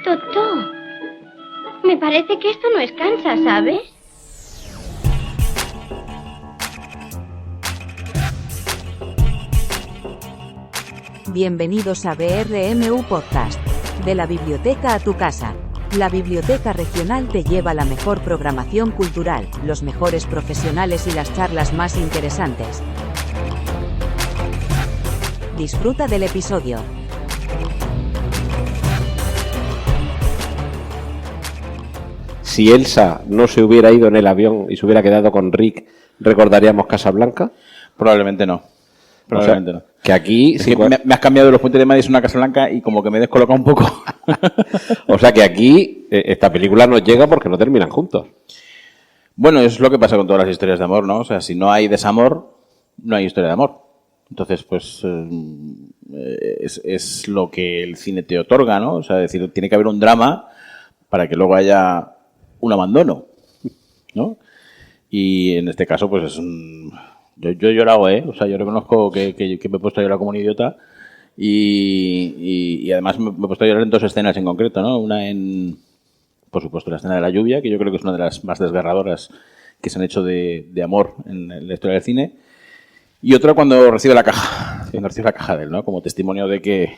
Totó, me parece que esto no es Kansas, ¿sabes? Bienvenidos a BRMU Podcast. De la biblioteca a tu casa. La Biblioteca Regional te lleva la mejor programación cultural, los mejores profesionales y las charlas más interesantes. Disfruta del episodio. Si Elsa no se hubiera ido en el avión y se hubiera quedado con Rick, ¿recordaríamos Casablanca? Probablemente no. Probablemente o sea, no. Que aquí... Es que me has cambiado de los puentes de Madison a Casablanca y como que me he descolocado un poco. O sea que aquí esta película nos llega porque no terminan juntos. Bueno, es lo que pasa con todas las historias de amor, ¿no? O sea, si no hay desamor, no hay historia de amor. Entonces, pues, es lo que el cine te otorga, ¿no? O sea, es decir, tiene que haber un drama para que luego haya un abandono, ¿no? Y en este caso, pues es un... Yo he llorado, ¿eh? O sea, yo reconozco que me he puesto a llorar como un idiota y además me he puesto a llorar en dos escenas en concreto, ¿no? Una en, por supuesto, la escena de la lluvia, que yo creo que es una de las más desgarradoras que se han hecho de amor en la historia del cine. Y otra cuando recibe la caja, de él, ¿no? Como testimonio de que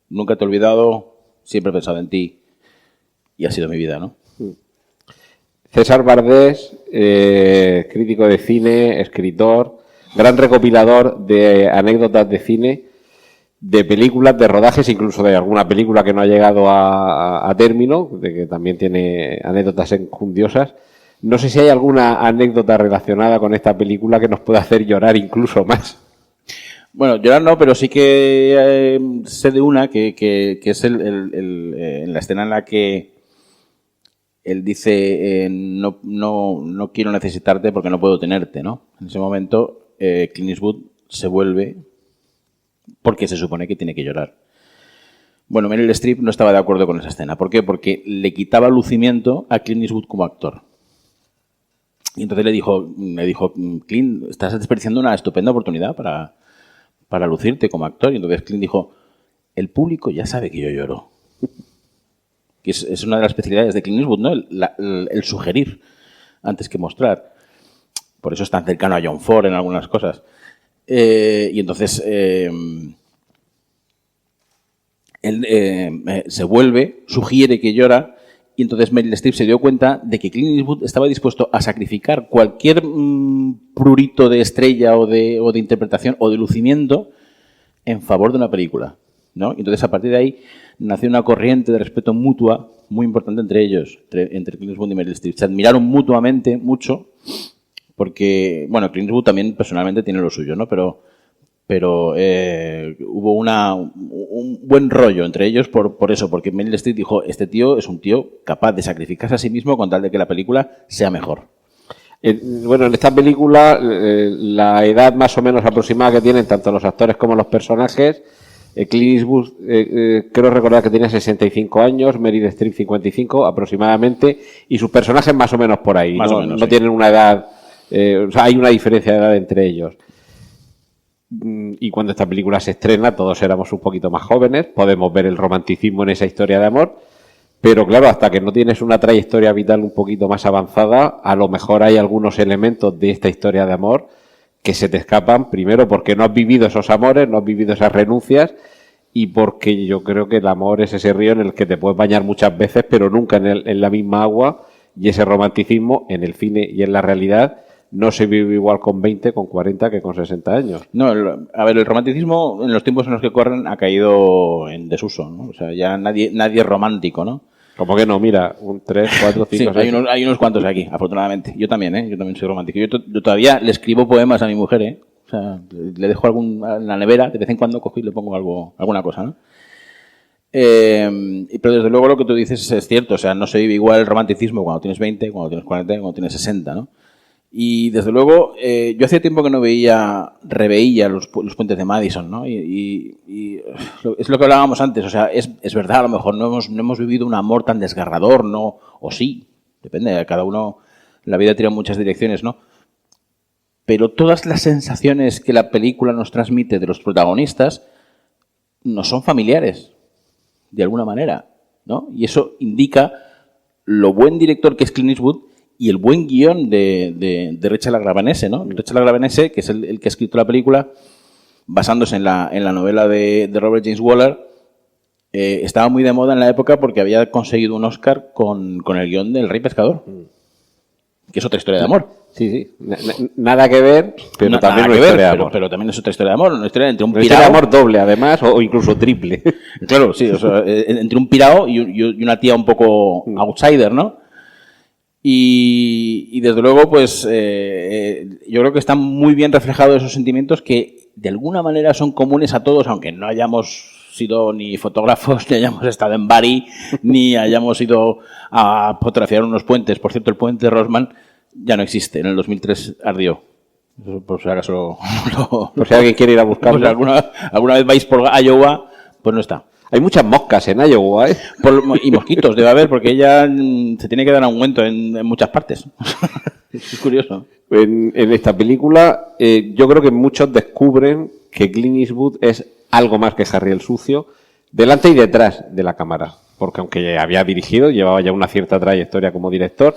nunca te he olvidado, siempre he pensado en ti y ha sido mi vida, ¿no? César Vardés, crítico de cine, escritor, gran recopilador de anécdotas de cine, de películas, de rodajes, incluso de alguna película que no ha llegado a término, de que también tiene anécdotas enjundiosas. No sé si hay alguna anécdota relacionada con esta película que nos pueda hacer llorar incluso más. Bueno, llorar no, pero sí que sé de una que es en la escena en la que él dice, no quiero necesitarte porque no puedo tenerte, ¿no? En ese momento, Clint Eastwood se vuelve porque se supone que tiene que llorar. Bueno, Meryl Streep no estaba de acuerdo con esa escena. ¿Por qué? Porque le quitaba lucimiento a Clint Eastwood como actor. Y entonces le dijo, Clint, estás desperdiciando una estupenda oportunidad para lucirte como actor. Y entonces Clint dijo, el público ya sabe que yo lloro. Que es una de las especialidades de Clint Eastwood, ¿no? El sugerir antes que mostrar. Por eso es tan cercano a John Ford en algunas cosas. Y entonces él se vuelve, sugiere que llora, y entonces Meryl Streep se dio cuenta de que Clint Eastwood estaba dispuesto a sacrificar cualquier prurito de estrella o de interpretación o de lucimiento en favor de una película, ¿no? Y entonces a partir de ahí nació una corriente de respeto mutua muy importante entre ellos, entre Clint Eastwood y Meryl Streep. Se admiraron mutuamente mucho porque, bueno, Clint Eastwood también personalmente tiene lo suyo, ¿no? Pero hubo un buen rollo entre ellos por eso, porque Meryl Streep dijo, este tío es un tío capaz de sacrificarse a sí mismo con tal de que la película sea mejor. Bueno, en esta película la edad más o menos aproximada que tienen tanto los actores como los personajes, Clint Eastwood creo recordar que tenía 65 años, Meryl Streep 55 aproximadamente, y sus personajes más o menos por ahí, más no, o menos, no sí. Tienen una edad, o sea, hay una diferencia de edad entre ellos. Y cuando esta película se estrena todos éramos un poquito más jóvenes, podemos ver el romanticismo en esa historia de amor, pero claro, hasta que no tienes una trayectoria vital un poquito más avanzada, a lo mejor hay algunos elementos de esta historia de amor que se te escapan, primero porque no has vivido esos amores, no has vivido esas renuncias, y porque yo creo que el amor es ese río en el que te puedes bañar muchas veces, pero nunca en la misma agua, y ese romanticismo en el cine y en la realidad no se vive igual con 20, con 40 que con 60 años. No, a ver, el romanticismo en los tiempos en los que corren ha caído en desuso, ¿no? O sea, ya nadie es romántico, ¿no? Como que no, mira, 3, 4, 5, sí, 6. hay unos cuantos aquí, afortunadamente. Yo también, ¿eh? Yo también soy romántico. Yo todavía le escribo poemas a mi mujer, ¿eh? O sea, le dejo en la nevera, de vez en cuando cojo y le pongo alguna cosa, ¿no? Pero desde luego lo que tú dices es cierto, o sea, no se vive igual el romanticismo cuando tienes 20, cuando tienes 40, cuando tienes 60, ¿no? Y desde luego, yo hacía tiempo que no reveía los puentes de Madison, ¿no? Y es lo que hablábamos antes, o sea, es verdad, a lo mejor no hemos vivido un amor tan desgarrador, ¿no? O sí, depende, de cada uno, la vida tira en muchas direcciones, ¿no? Pero todas las sensaciones que la película nos transmite de los protagonistas no son familiares, de alguna manera. ¿no? Y eso indica lo buen director que es Clint Eastwood y el buen guión de Rachel Agravanese, ¿no? Rachel Agravanese, que es el que ha escrito la película, basándose en la novela de Robert James Waller, estaba muy de moda en la época porque había conseguido un Oscar con el guión del Rey Pescador, que es otra historia de amor. Sí. Nada que ver, pero No, también nada una que ver, historia de amor. pero también es otra historia de amor, una historia entre un Una historia pirao. de amor doble, además, o incluso triple. Claro, sí, o sea, entre un pirao y una tía un poco outsider, ¿no? Y desde luego, pues, yo creo que están muy bien reflejados esos sentimientos que de alguna manera son comunes a todos, aunque no hayamos sido ni fotógrafos, ni hayamos estado en Bari, ni hayamos ido a fotografiar unos puentes. Por cierto, el puente de Rosman ya no existe, en el 2003 ardió. Eso, por si acaso Por si alguien quiere ir a buscarlo. pues alguna vez vais por Iowa, pues no está. Hay muchas moscas en Iowa, ¿eh? Y mosquitos debe haber, porque ella se tiene que dar aumento en muchas partes. Es curioso. En esta película, yo creo que muchos descubren que Clint Eastwood es algo más que Harry el Sucio, delante y detrás de la cámara. Porque aunque había dirigido, llevaba ya una cierta trayectoria como director,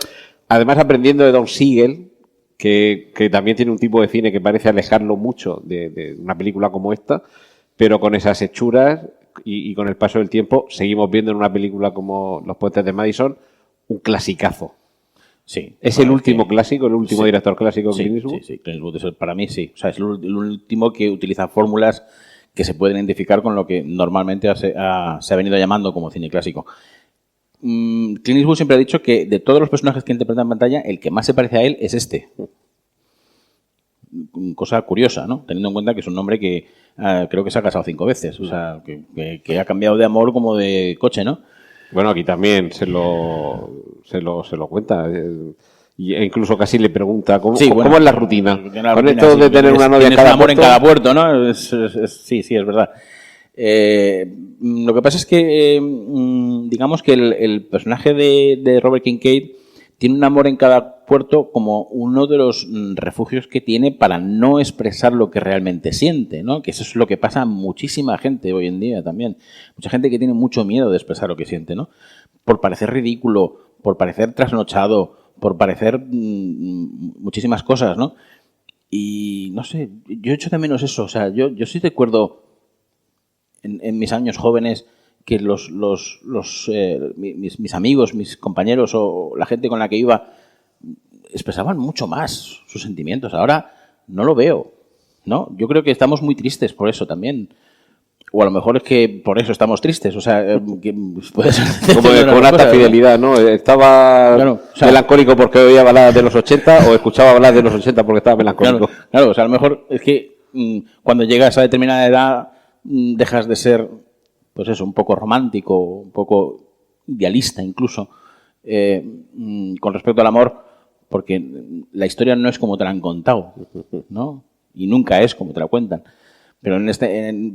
además aprendiendo de Don Siegel, que también tiene un tipo de cine que parece alejarlo mucho de una película como esta, pero con esas hechuras y con el paso del tiempo seguimos viendo en una película como Los puentes de Madison un clasicazo. Sí. Es el último clásico, el último director clásico de Clint Eastwood. Sí, Clint Eastwood es para mí sí. O sea, es el último que utiliza fórmulas que se pueden identificar con lo que normalmente se ha venido llamando como cine clásico. Clint Eastwood siempre ha dicho que de todos los personajes que interpreta en pantalla, el que más se parece a él es este. Cosa curiosa, ¿no? Teniendo en cuenta que es un hombre que creo que se ha casado 5 veces. O sea, que ha cambiado de amor como de coche, ¿no? Bueno, aquí también se lo cuenta. E incluso casi le pregunta ¿cómo es la rutina? Con esto de tener una novia en cada amor puerto. en cada puerto, ¿no? Sí, es verdad. Lo que pasa es que digamos que el personaje de Robert Kincaid tiene un amor en cada puerto como uno de los refugios que tiene para no expresar lo que realmente siente, ¿no? Que eso es lo que pasa a muchísima gente hoy en día también. Mucha gente que tiene mucho miedo de expresar lo que siente, ¿no? Por parecer ridículo, por parecer trasnochado, por parecer muchísimas cosas, ¿no? Y no sé, yo echo de menos eso. O sea, yo sí recuerdo en mis años jóvenes que mis amigos, mis compañeros o la gente con la que iba expresaban mucho más sus sentimientos. Ahora no lo veo, ¿no? Yo creo que estamos muy tristes por eso también. O a lo mejor es que por eso estamos tristes. O sea, que puede ser Como con alta fidelidad, ¿no? Estaba melancólico porque oía baladas de los 80 o escuchaba baladas de los 80 porque estaba melancólico. Claro, o sea, a lo mejor es que cuando llegas a determinada edad dejas de ser, pues eso, un poco romántico, un poco idealista incluso, con respecto al amor, porque la historia no es como te la han contado, ¿no? Y nunca es como te la cuentan. Pero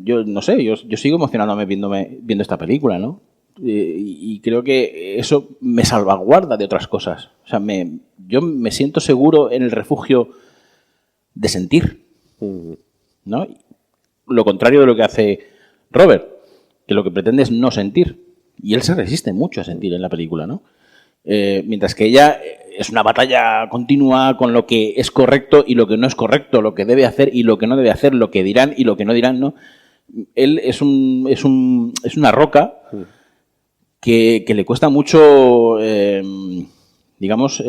yo no sé, yo sigo emocionándome viendo esta película, ¿no? Y creo que eso me salvaguarda de otras cosas. O sea, yo me siento seguro en el refugio de sentir, ¿no? Lo contrario de lo que hace Robert, que lo que pretende es no sentir. Y él se resiste mucho a sentir en la película, ¿no? Mientras que ella es una batalla continua con lo que es correcto y lo que no es correcto, lo que debe hacer y lo que no debe hacer, lo que dirán y lo que no dirán, ¿no? Él es una roca que le cuesta mucho, digamos,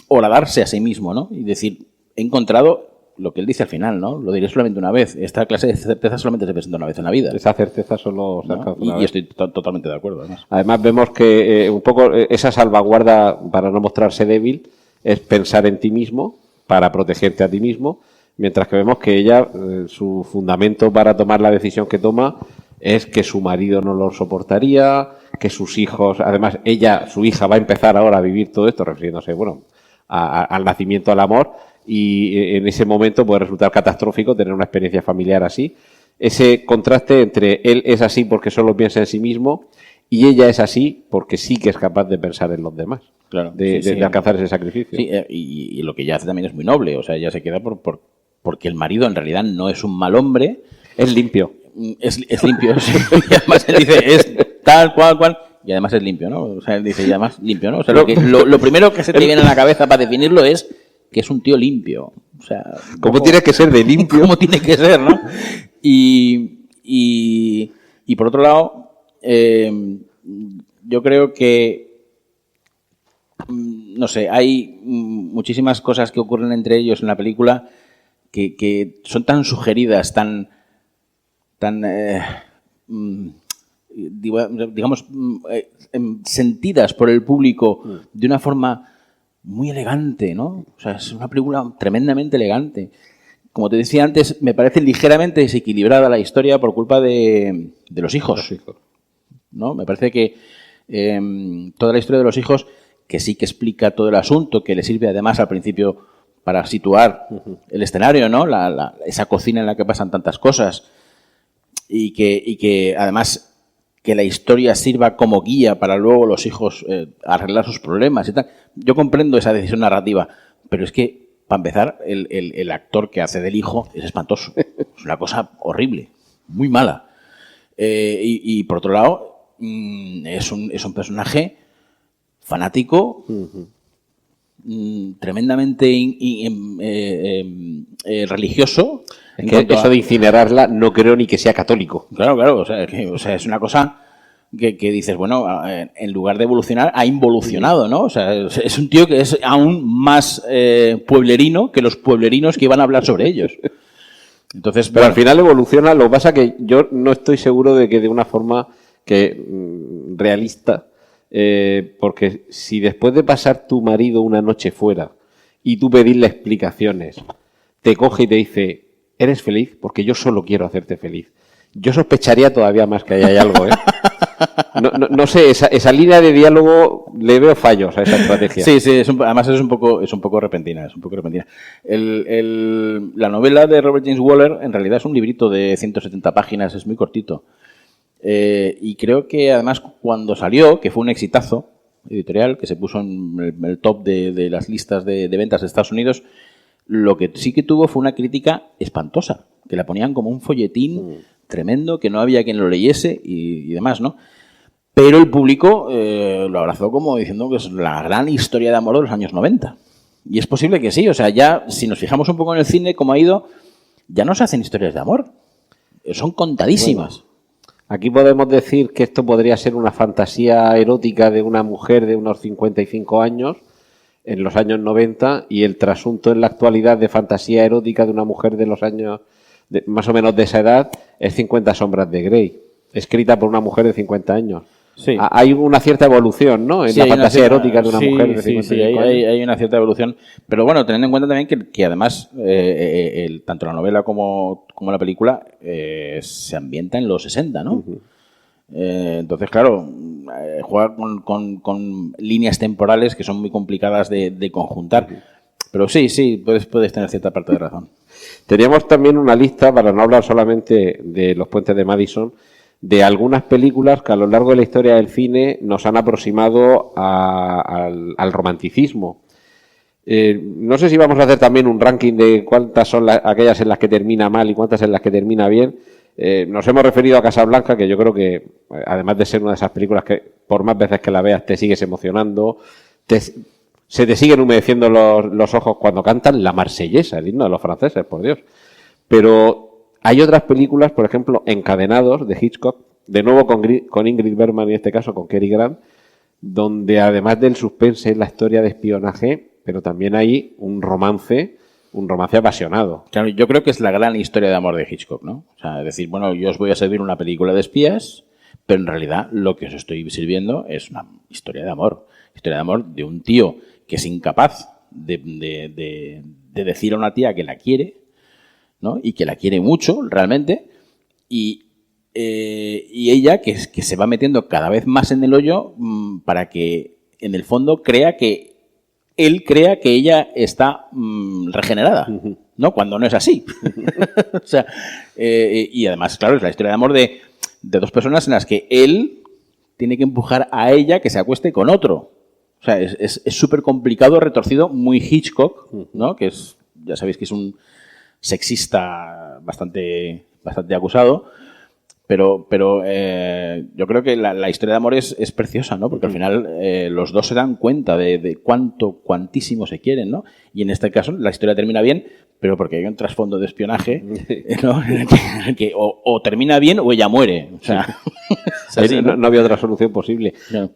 horadarse a sí mismo, ¿no? Y decir, he encontrado lo que él dice al final, ¿no? Lo diré solamente una vez. Esta clase de certeza solamente se presenta una vez en la vida. Esa certeza solo se alcanza una vez. Y estoy totalmente de acuerdo, además. Además vemos que un poco esa salvaguarda para no mostrarse débil es pensar en ti mismo para protegerte a ti mismo, mientras que vemos que ella, su fundamento para tomar la decisión que toma es que su marido no lo soportaría, que sus hijos, además su hija va a empezar ahora a vivir todo esto, refiriéndose, bueno, al nacimiento, al amor, y en ese momento puede resultar catastrófico tener una experiencia familiar así. Ese contraste entre él es así porque solo piensa en sí mismo y ella es así porque sí que es capaz de pensar en los demás, claro, de alcanzar ese sacrificio. Sí, y lo que ella hace también es muy noble. O sea, ella se queda porque el marido en realidad no es un mal hombre. Es limpio. Es limpio, sí. Y además él dice, es tal cual. y además es limpio, ¿no? O sea, él dice, y además limpio, ¿no? O sea, lo primero que se te viene a la cabeza para definirlo es que es un tío limpio. O sea, ¿Cómo tiene que ser de limpio? ¿Cómo tiene que ser, no? Y por otro lado, yo creo que, no sé, hay muchísimas cosas que ocurren entre ellos en la película que son tan sugeridas, tan digamos, sentidas por el público de una forma muy elegante, ¿no? O sea, es una película tremendamente elegante. Como te decía antes, me parece ligeramente desequilibrada la historia por culpa de los hijos, ¿no? Me parece que toda la historia de los hijos, que sí que explica todo el asunto, que le sirve además al principio para situar el escenario, ¿no? Esa cocina en la que pasan tantas cosas y que además que la historia sirva como guía para luego los hijos arreglar sus problemas y tal. Yo comprendo esa decisión narrativa, pero es que, para empezar, el actor que hace del hijo es espantoso. Es una cosa horrible, muy mala. Y por otro lado, es un personaje fanático, tremendamente religioso. Es que eso de incinerarla no creo ni que sea católico. Claro. O sea, es una cosa que dices, bueno, en lugar de evolucionar, ha involucionado, ¿no? O sea, es un tío que es aún más pueblerino que los pueblerinos que iban a hablar sobre ellos. Entonces, pero al final evoluciona. Lo que pasa que yo no estoy seguro de que de una forma que realista, porque si después de pasar tu marido una noche fuera y tú pedirle explicaciones, te coge y te dice, ¿eres feliz? Porque yo solo quiero hacerte feliz. Yo sospecharía todavía más que ahí hay algo, ¿eh? No sé, esa línea de diálogo le veo fallos a esa estrategia. Sí, además es un poco repentina. La novela de Robert James Waller en realidad es un librito de 170 páginas, es muy cortito. Y creo que además cuando salió, que fue un exitazo editorial, que se puso en el top de las listas de ventas de Estados Unidos, lo que sí que tuvo fue una crítica espantosa, que la ponían como un folletín tremendo, que no había quien lo leyese y demás, ¿no? Pero el público lo abrazó como diciendo que es la gran historia de amor de los años 90. Y es posible que sí, o sea, ya si nos fijamos un poco en el cine, como ha ido, ya no se hacen historias de amor. Son contadísimas. Bueno, aquí podemos decir que esto podría ser una fantasía erótica de una mujer de unos 55 años, en los años 90, y el trasunto en la actualidad de fantasía erótica de una mujer de los años, más o menos de esa edad, es 50 sombras de Grey, escrita por una mujer de 50 años. Sí. Hay una cierta evolución, ¿no? En la fantasía erótica de una mujer de 55 años. Hay una cierta evolución. Pero bueno, teniendo en cuenta también que además tanto la novela como la película se ambienta en los 60, ¿no? Entonces, claro, juega con líneas temporales que son muy complicadas de conjuntar. Pero sí, puedes tener cierta parte de razón. Teníamos también una lista, para no hablar solamente de Los puentes de Madison, de algunas películas que a lo largo de la historia del cine nos han aproximado al romanticismo. No sé si vamos a hacer también un ranking de cuántas son aquellas en las que termina mal y cuántas en las que termina bien. Nos hemos referido a Casablanca, que yo creo que, además de ser una de esas películas que por más veces que la veas te sigues emocionando, se te siguen humedeciendo los ojos cuando cantan La Marsellesa, el himno de los franceses, por Dios. Pero hay otras películas, por ejemplo, Encadenados, de Hitchcock, de nuevo con Ingrid Bergman y en este caso con Cary Grant, donde además del suspense es la historia de espionaje, pero también hay un romance apasionado. Claro, yo creo que es la gran historia de amor de Hitchcock, ¿no? O sea, decir, bueno, yo os voy a servir una película de espías, pero en realidad lo que os estoy sirviendo es una historia de amor. Historia de amor de un tío que es incapaz de decir a una tía que la quiere, ¿no? Y que la quiere mucho, realmente, y ella que se va metiendo cada vez más en el hoyo para que, en el fondo, él crea que ella está regenerada, ¿no? Cuando no es así. O sea, y además, claro, es la historia de amor de dos personas en las que él tiene que empujar a ella que se acueste con otro. O sea, es súper complicado, retorcido, muy Hitchcock, ¿no? Que es, ya sabéis que es un sexista bastante acusado, Pero yo creo que la historia de amor es preciosa, ¿no? Porque al final los dos se dan cuenta de cuantísimo se quieren, ¿no? Y en este caso la historia termina bien, pero porque hay un trasfondo de espionaje, ¿no? En el que o termina bien o ella muere. O sea, es así, ¿no? No había otra solución posible. No.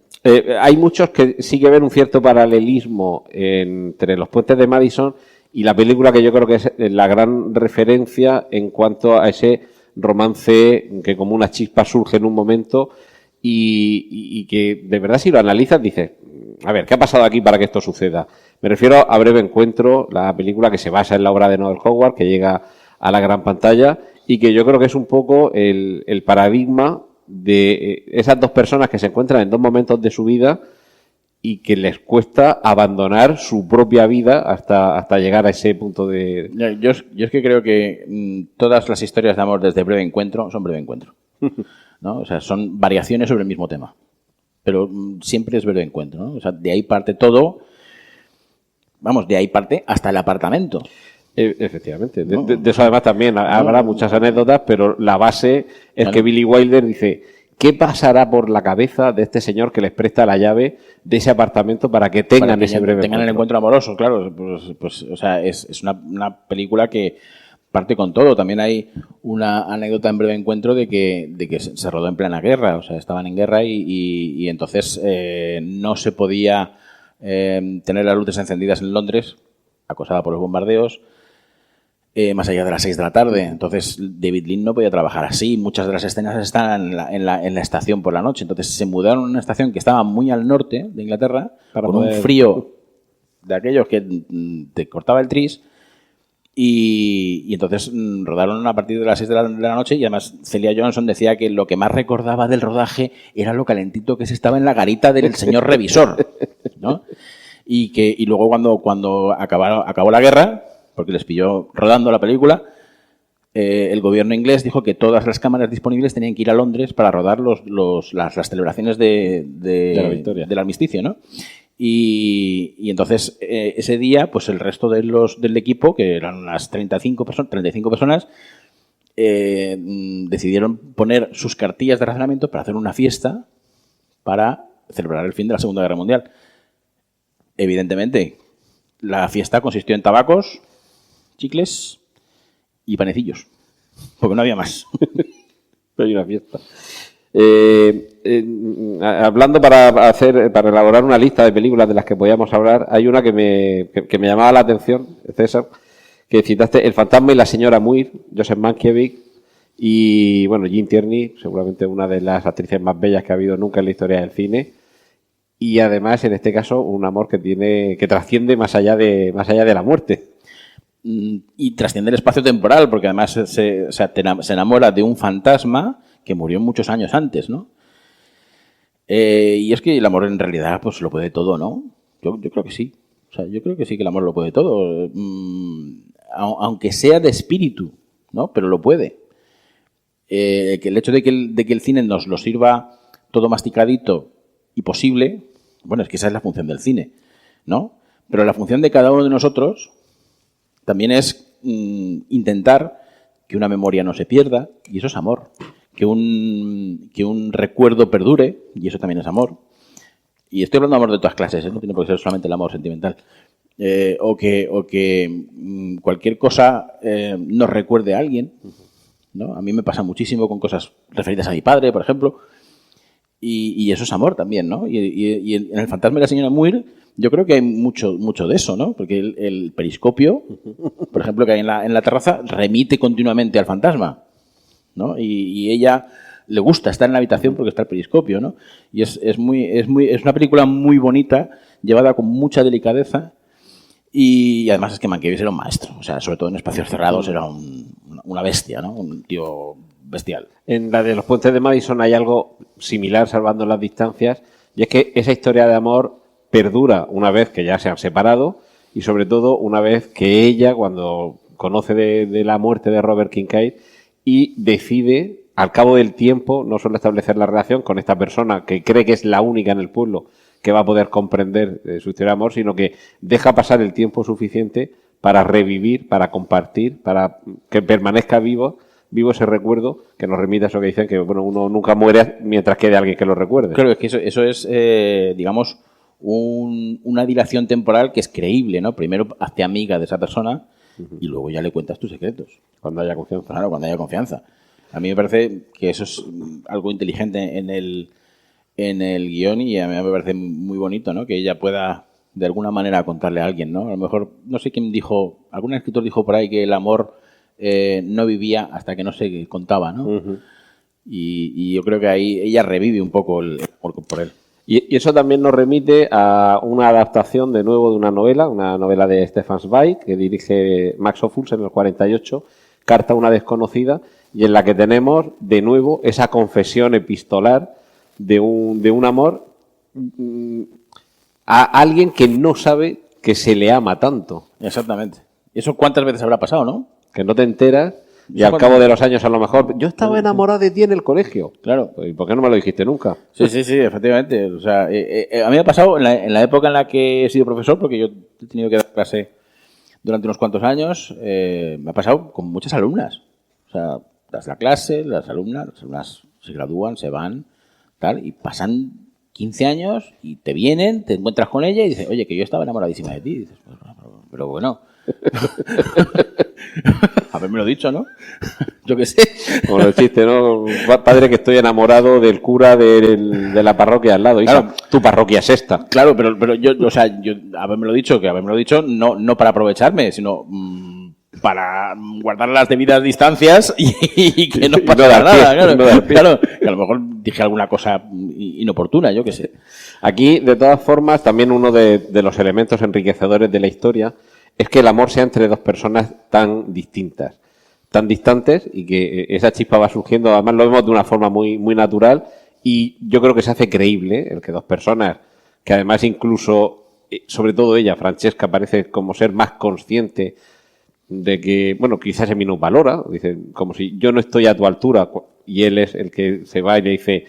Hay muchos que sí que ven un cierto paralelismo entre Los puentes de Madison y la película que yo creo que es la gran referencia en cuanto a ese romance que como una chispa surge en un momento y que de verdad si lo analizas dices, a ver, ¿qué ha pasado aquí para que esto suceda? Me refiero a Breve Encuentro, la película que se basa en la obra de Noel Howard, que llega a la gran pantalla y que yo creo que es un poco el paradigma de esas dos personas que se encuentran en dos momentos de su vida y que les cuesta abandonar su propia vida hasta llegar a ese punto de... Yo es que creo que todas las historias de amor desde Breve Encuentro son Breve Encuentro, ¿no? O sea, son variaciones sobre el mismo tema, pero siempre es Breve Encuentro, ¿no? O sea, de ahí parte todo, vamos, de ahí parte hasta el apartamento. Efectivamente. De eso además también habrá muchas anécdotas, pero la base es que Billy Wilder dice... ¿Qué pasará por la cabeza de este señor que les presta la llave de ese apartamento para que tengan ese breve tengan el encuentro amoroso? Claro, pues o sea, es una película que parte con todo. También hay una anécdota en Breve Encuentro de que se rodó en plena guerra, o sea, estaban en guerra y entonces no se podía tener las luces encendidas en Londres, acosada por los bombardeos, más allá de las 6 de la tarde. Entonces David Lean no podía trabajar así. Muchas de las escenas están en la estación por la noche. Entonces se mudaron a una estación que estaba muy al norte de Inglaterra, con un frío de aquellos que te cortaba el tris. Y entonces rodaron a partir de las 6 de la noche y además Celia Johnson decía que lo que más recordaba del rodaje era lo calentito que se estaba en la garita del señor revisor, ¿no? Y luego cuando acabó la guerra, porque les pilló rodando la película, el gobierno inglés dijo que todas las cámaras disponibles tenían que ir a Londres para rodar las celebraciones de la victoria, del armisticio, ¿no? Y entonces ese día, pues el resto del equipo, que eran unas 35 personas, decidieron poner sus cartillas de razonamiento para hacer una fiesta para celebrar el fin de la Segunda Guerra Mundial. Evidentemente, la fiesta consistió en tabacos, chicles y panecillos, porque no había más. Pero hay una fiesta. Hablando para elaborar una lista de películas de las que podíamos hablar, hay una que me llamaba la atención, César, que citaste, El fantasma y la señora Muir, Joseph Mankiewicz y bueno, Jean Tierney, seguramente una de las actrices más bellas que ha habido nunca en la historia del cine. Y además, en este caso, un amor que trasciende más allá de la muerte. Y trasciende el espacio temporal, porque además se enamora de un fantasma que murió muchos años antes, ¿no? Y es que el amor en realidad pues lo puede todo, ¿no? Yo creo que sí. O sea, yo creo que sí que el amor lo puede todo. Aunque sea de espíritu, ¿no? Pero lo puede. Que el hecho de que el cine nos lo sirva todo masticadito y posible, bueno, es que esa es la función del cine, ¿no? Pero la función de cada uno de nosotros también es intentar que una memoria no se pierda, y eso es amor. Que un recuerdo perdure, y eso también es amor. Y estoy hablando de amor de todas clases, ¿eh? No tiene por qué ser solamente el amor sentimental. O que cualquier cosa nos recuerde a alguien, ¿no? A mí me pasa muchísimo con cosas referidas a mi padre, por ejemplo, y eso es amor también, ¿no? Y en El fantasma de la señora Muir yo creo que hay mucho de eso, ¿no? Porque el periscopio, por ejemplo, que hay en la terraza, remite continuamente al fantasma, ¿no? Y ella le gusta estar en la habitación porque está el periscopio, ¿no? Y es una película muy bonita, llevada con mucha delicadeza, y además es que Mankiewicz era un maestro, o sea, sobre todo en espacios cerrados era una bestia, ¿no? Un tío bestial. En la de Los puentes de Madison hay algo similar, salvando las distancias, y es que esa historia de amor perdura una vez que ya se han separado y sobre todo una vez que ella, cuando conoce de la muerte de Robert Kincaid y decide, al cabo del tiempo, no solo establecer la relación con esta persona que cree que es la única en el pueblo que va a poder comprender su historia de amor, sino que deja pasar el tiempo suficiente para revivir, para compartir, para que permanezca vivo vivo ese recuerdo que nos remite a eso que dicen que bueno, uno nunca muere mientras quede alguien que lo recuerde. Claro, es que eso es, digamos, una dilación temporal que es creíble, ¿no? Primero hazte amiga de esa persona y luego ya le cuentas tus secretos. Cuando haya confianza. Claro, cuando haya confianza. A mí me parece que eso es algo inteligente en el guión y a mí me parece muy bonito, ¿no? Que ella pueda de alguna manera contarle a alguien, ¿no? A lo mejor, no sé quién dijo, algún escritor dijo por ahí que el amor no vivía hasta que no se contaba, ¿no? Uh-huh. Y yo creo que ahí ella revive un poco el amor por él. Y eso también nos remite a una adaptación de nuevo de una novela de Stefan Zweig, que dirige Max Ophüls en el 48, Carta a una desconocida, y en la que tenemos de nuevo esa confesión epistolar de un amor a alguien que no sabe que se le ama tanto. Exactamente. ¿Eso cuántas veces habrá pasado, no? Que no te enteras y al cabo de los años a lo mejor yo estaba enamorado de ti en el colegio. Claro. ¿Y por qué no me lo dijiste nunca? Sí, efectivamente. O sea, a mí me ha pasado en la época en la que he sido profesor, porque yo he tenido que dar clase durante unos cuantos años, me ha pasado con muchas alumnas. O sea, das la clase, las alumnas se gradúan, se van, tal, y pasan 15 años y te vienen, te encuentras con ella y dices, oye, que yo estaba enamoradísima de ti. Y dices, pero bueno. Habérmelo dicho, ¿no? Yo qué sé. Como el chiste, ¿no? Padre, que estoy enamorado del cura de la parroquia al lado. Claro. Tu parroquia es esta. Claro, pero yo, o sea, yo habérmelo dicho no para aprovecharme, sino para guardar las debidas distancias y que no pasara nada. Claro, que a lo mejor dije alguna cosa inoportuna, yo qué sé. Aquí, de todas formas, también uno de los elementos enriquecedores de la historia es que el amor sea entre dos personas tan distintas, tan distantes, y que esa chispa va surgiendo. Además, lo vemos de una forma muy, muy natural, y yo creo que se hace creíble el que dos personas, que además incluso, sobre todo ella, Francesca, parece como ser más consciente de que, bueno, quizás se minusvalora, dice, como si yo no estoy a tu altura, y él es el que se va y le dice,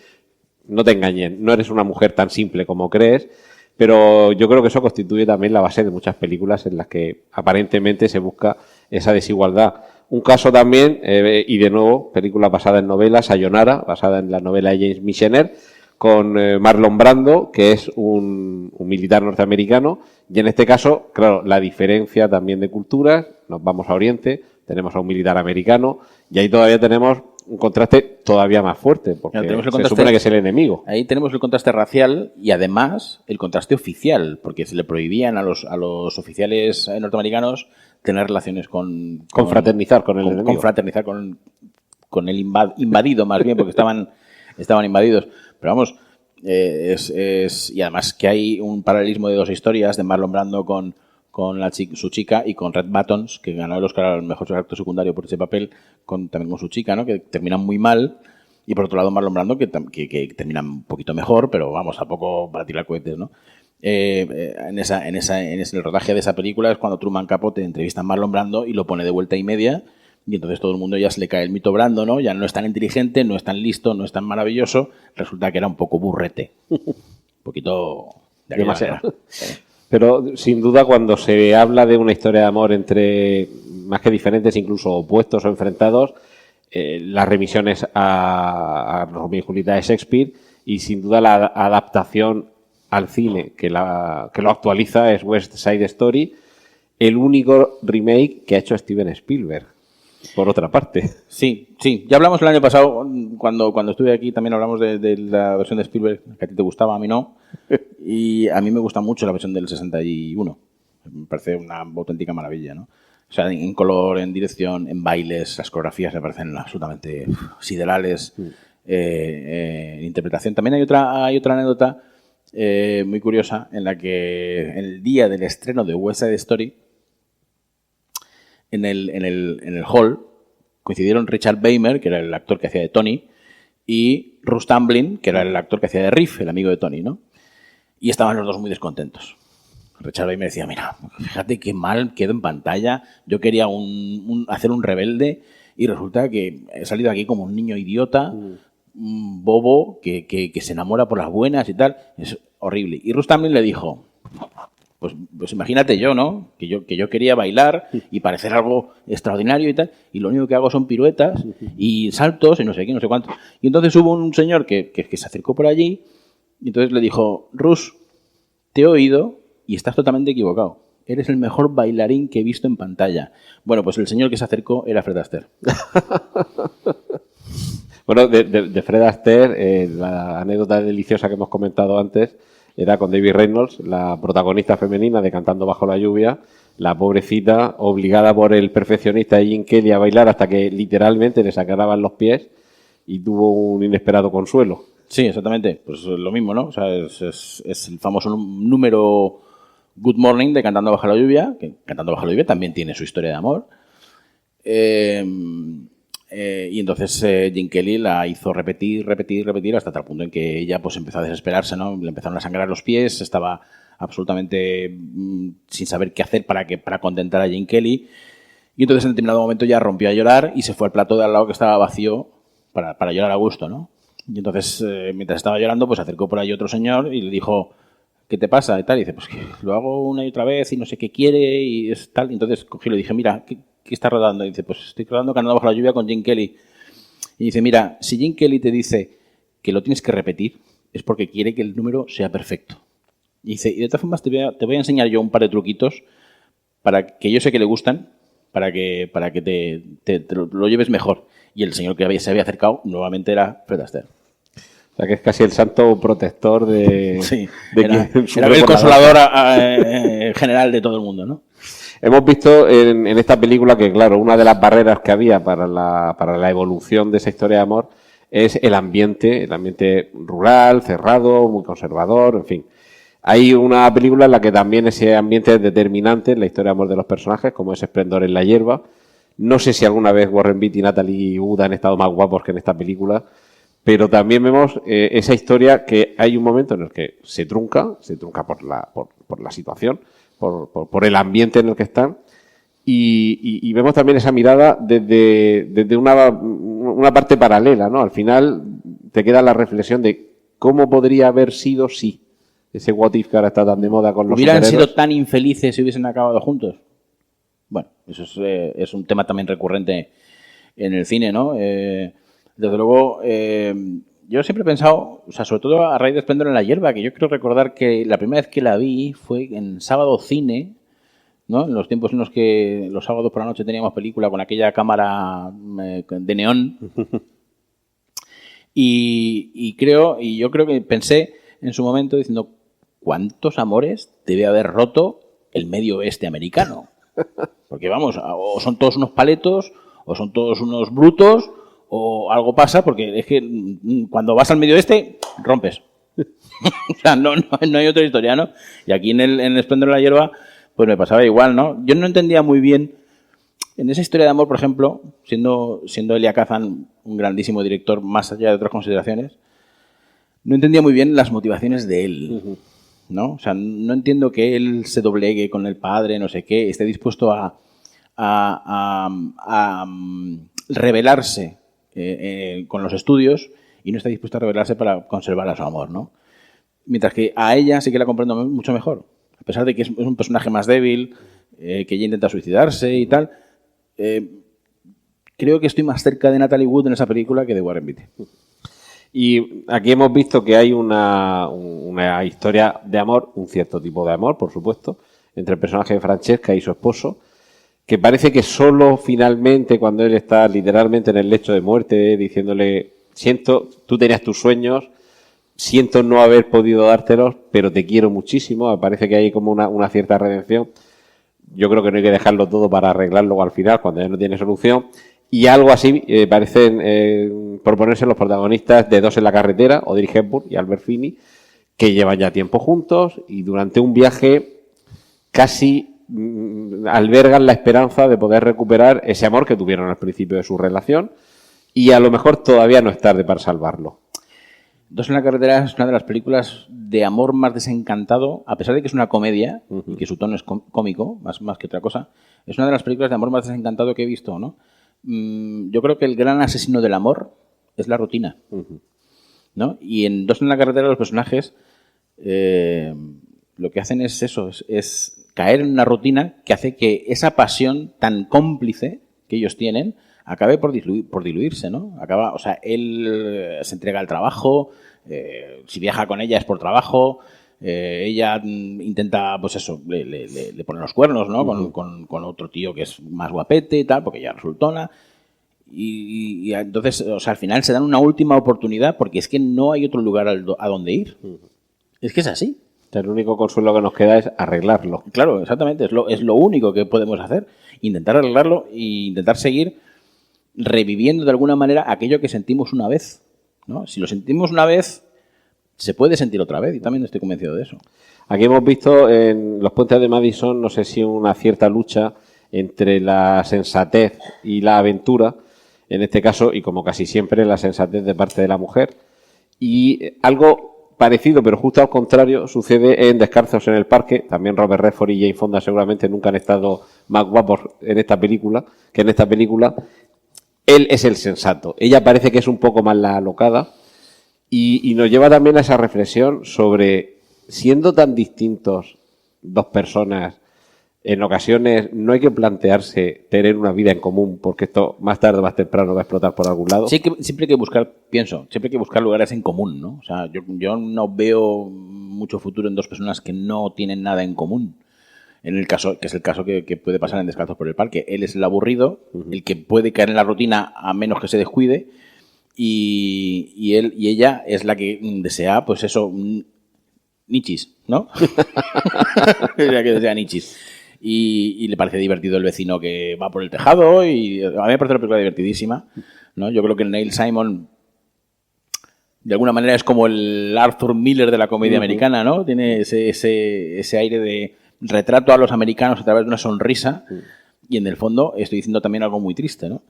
no te engañes, no eres una mujer tan simple como crees. Pero yo creo que eso constituye también la base de muchas películas en las que aparentemente se busca esa desigualdad. Un caso también, y de nuevo, película basada en novelas, Sayonara, basada en la novela de James Michener, con Marlon Brando, que es un militar norteamericano, y en este caso, claro, la diferencia también de culturas, nos vamos a Oriente, tenemos a un militar americano, y ahí todavía tenemos un contraste todavía más fuerte, porque se supone que es el enemigo. Ahí tenemos el contraste racial y además el contraste oficial, porque se le prohibían a los oficiales norteamericanos tener relaciones con fraternizar con el enemigo. Con fraternizar con el invadido, más bien, porque estaban invadidos. Pero vamos, y además que hay un paralelismo de dos historias, de Marlon Brando con su chica, y con Red Buttons, que ganó el Oscar al mejor actor secundario por ese papel, también con su chica, ¿no? Que terminan muy mal. Y por otro lado Marlon Brando, que terminan un poquito mejor, pero vamos, a poco para tirar cohetes, ¿no? En el rodaje de esa película es cuando Truman Capote entrevista a Marlon Brando y lo pone de vuelta y media, y entonces todo el mundo ya se le cae el mito Brando, ¿no? Ya no es tan inteligente, no es tan listo, no es tan maravilloso, resulta que era un poco burrete. Un poquito de demasiado. Pero sin duda, cuando se habla de una historia de amor entre, más que diferentes, incluso opuestos o enfrentados, las remisiones a Romeo y Julieta de Shakespeare, y sin duda la adaptación al cine que lo actualiza es West Side Story, el único remake que ha hecho Steven Spielberg, por otra parte. Sí. Ya hablamos el año pasado, cuando estuve aquí, también hablamos de la versión de Spielberg, que a ti te gustaba, a mí no. Y a mí me gusta mucho la versión del 61. Me parece una auténtica maravilla, ¿no? O sea, en color, en dirección, en bailes, las coreografías me parecen absolutamente siderales. En interpretación. También hay otra anécdota muy curiosa, en la que en el día del estreno de West Side Story, en el hall coincidieron Richard Beymer, que era el actor que hacía de Tony, y Russ Tamblyn, que era el actor que hacía de Riff, el amigo de Tony, ¿no? Y estaban los dos muy descontentos. Richard Beymer decía, mira, fíjate qué mal quedo en pantalla, yo quería hacer un rebelde y resulta que he salido aquí como un niño idiota, un bobo, que se enamora por las buenas y tal. Es horrible. Y Russ Tamblyn le dijo, pues pues imagínate yo, ¿no? Que yo quería bailar y parecer algo extraordinario y tal, y lo único que hago son piruetas y saltos y no sé qué, no sé cuánto. Y entonces hubo un señor que se acercó por allí y entonces le dijo, Rus, te he oído y estás totalmente equivocado. Eres el mejor bailarín que he visto en pantalla. Bueno, pues el señor que se acercó era Fred Astaire. Bueno, de Fred Astaire, la anécdota deliciosa que hemos comentado antes era con Debbie Reynolds, la protagonista femenina de Cantando bajo la lluvia, la pobrecita obligada por el perfeccionista Gene Kelly a bailar hasta que literalmente le sacaban los pies y tuvo un inesperado consuelo. Sí, exactamente. Pues lo mismo, ¿no? O sea, es el famoso número Good Morning de Cantando bajo la lluvia, que Cantando bajo la lluvia también tiene su historia de amor. Y entonces Gene Kelly la hizo repetir hasta tal punto en que ella pues empezó a desesperarse, ¿no? Le empezaron a sangrar los pies, estaba absolutamente sin saber qué hacer para contentar a Gene Kelly. Y entonces en determinado momento ya rompió a llorar y se fue al plató de al lado que estaba vacío para llorar a gusto, ¿no? Y entonces mientras estaba llorando pues se acercó por ahí otro señor y le dijo, ¿qué te pasa? Y tal, y dice, pues que lo hago una y otra vez y no sé qué quiere y es tal. Y entonces cogí y le dije, mira, ¿qué estás rodando? Y dice, pues estoy rodando Cantando bajo la lluvia con Gene Kelly. Y dice, mira, si Gene Kelly te dice que lo tienes que repetir, es porque quiere que el número sea perfecto. Y dice, y de todas formas te voy a enseñar yo un par de truquitos para que yo sé que le gustan, para que te lo lleves mejor. Y el señor que se había acercado nuevamente era Fred Astaire. O sea, que es casi el santo protector de... Sí, de era el consolador general de todo el mundo, ¿no? Hemos visto en esta película que, claro, una de las barreras que había para la evolución de esa historia de amor es el ambiente rural, cerrado, muy conservador, en fin. Hay una película en la que también ese ambiente es determinante en la historia de amor de los personajes, como es Esplendor en la hierba. No sé si alguna vez Warren Beatty y Natalie Wood han estado más guapos que en esta película, pero también vemos esa historia que hay un momento en el que se trunca por la situación, por el ambiente en el que están, y vemos también esa mirada desde una parte paralela, ¿no? Al final te queda la reflexión de cómo podría haber sido si ese what if que ahora está tan de moda con los ¿hubieran superhéroes sido tan infelices si hubiesen acabado juntos? Bueno, eso es un tema también recurrente en el cine, ¿no? Desde luego, yo siempre he pensado, o sea, sobre todo a raíz de Esplendor en la hierba, que yo creo recordar que la primera vez que la vi fue en Sábado Cine, ¿no? En los tiempos en los que los sábados por la noche teníamos película con aquella cámara de neón. Y yo creo que pensé en su momento diciendo, ¿cuántos amores debe haber roto el medio oeste americano? Porque vamos, o son todos unos paletos, o son todos unos brutos, o algo pasa, porque es que cuando vas al medio oeste, rompes. O sea, no hay otra historia, ¿no? Y aquí en el Esplendor de la hierba, pues me pasaba igual, ¿no? Yo no entendía muy bien, en esa historia de amor, por ejemplo, siendo Elia Kazan un grandísimo director, más allá de otras consideraciones, no entendía muy bien las motivaciones de él, ¿no? O sea, no entiendo que él se doblegue con el padre, no sé qué, esté dispuesto a rebelarse con los estudios y no está dispuesto a rebelarse para conservar a su amor, ¿no? Mientras que a ella sí que la comprendo mucho mejor. A pesar de que es un personaje más débil, que ella intenta suicidarse y tal, creo que estoy más cerca de Natalie Wood en esa película que de Warren Beatty. Y aquí hemos visto que hay una historia de amor, un cierto tipo de amor, por supuesto, entre el personaje de Francesca y su esposo, que parece que solo finalmente, cuando él está literalmente en el lecho de muerte, diciéndole, siento, tú tenías tus sueños, siento no haber podido dártelos, pero te quiero muchísimo, parece que hay como una cierta redención. Yo creo que no hay que dejarlo todo para arreglarlo al final, cuando ya no tiene solución. Y algo así parecen proponerse los protagonistas de Dos en la carretera, Audrey Hepburn y Albert Finney, que llevan ya tiempo juntos y durante un viaje casi albergan la esperanza de poder recuperar ese amor que tuvieron al principio de su relación, y a lo mejor todavía no es tarde para salvarlo. Dos en la carretera es una de las películas de amor más desencantado, a pesar de que es una comedia y que su tono es cómico, más que otra cosa. Es una de las películas de amor más desencantado que he visto, ¿no? Yo creo que el gran asesino del amor es la rutina, ¿no? Y en Dos en la carretera los personajes lo que hacen es eso, es caer en una rutina que hace que esa pasión tan cómplice que ellos tienen acabe por diluirse, ¿no? Acaba, o sea, él se entrega al trabajo, si viaja con ella es por trabajo, ella intenta, pues eso, le pone los cuernos, ¿no? Con otro tío que es más guapete y tal, porque ella resultona. Y entonces, o sea, al final se dan una última oportunidad porque es que no hay otro lugar a donde ir. Es que es así. El único consuelo que nos queda es arreglarlo. Claro, exactamente. Es lo único que podemos hacer. Intentar arreglarlo e intentar seguir reviviendo de alguna manera aquello que sentimos una vez, ¿no? Si lo sentimos una vez, se puede sentir otra vez y también estoy convencido de eso. Aquí hemos visto en Los puentes de Madison, no sé si una cierta lucha entre la sensatez y la aventura, en este caso, y como casi siempre, la sensatez de parte de la mujer. Y algo parecido, pero justo al contrario, sucede en Descalzos en el parque. También Robert Redford y Jane Fonda seguramente nunca han estado más guapos en esta película que en esta película. Él es el sensato. Ella parece que es un poco más la alocada. Y nos lleva también a esa reflexión sobre, siendo tan distintos dos personas, en ocasiones no hay que plantearse tener una vida en común, porque esto más tarde o más temprano va a explotar por algún lado. Sí, siempre hay que buscar, siempre hay que buscar lugares en común, ¿no? O sea, yo no veo mucho futuro en dos personas que no tienen nada en común. En el caso, que es el caso que puede pasar en Descalzos por el parque. Él es el aburrido, el que puede caer en la rutina a menos que se descuide, y él y ella es la que desea, pues eso, nichis, ¿no? Es la que desea nichis. Y le parece divertido el vecino que va por el tejado, y a mí me parece una película divertidísima, ¿no? Yo creo que el Neil Simon de alguna manera es como el Arthur Miller de la comedia americana, ¿no? Tiene ese aire de retrato a los americanos a través de una sonrisa, y en el fondo estoy diciendo también algo muy triste, ¿no?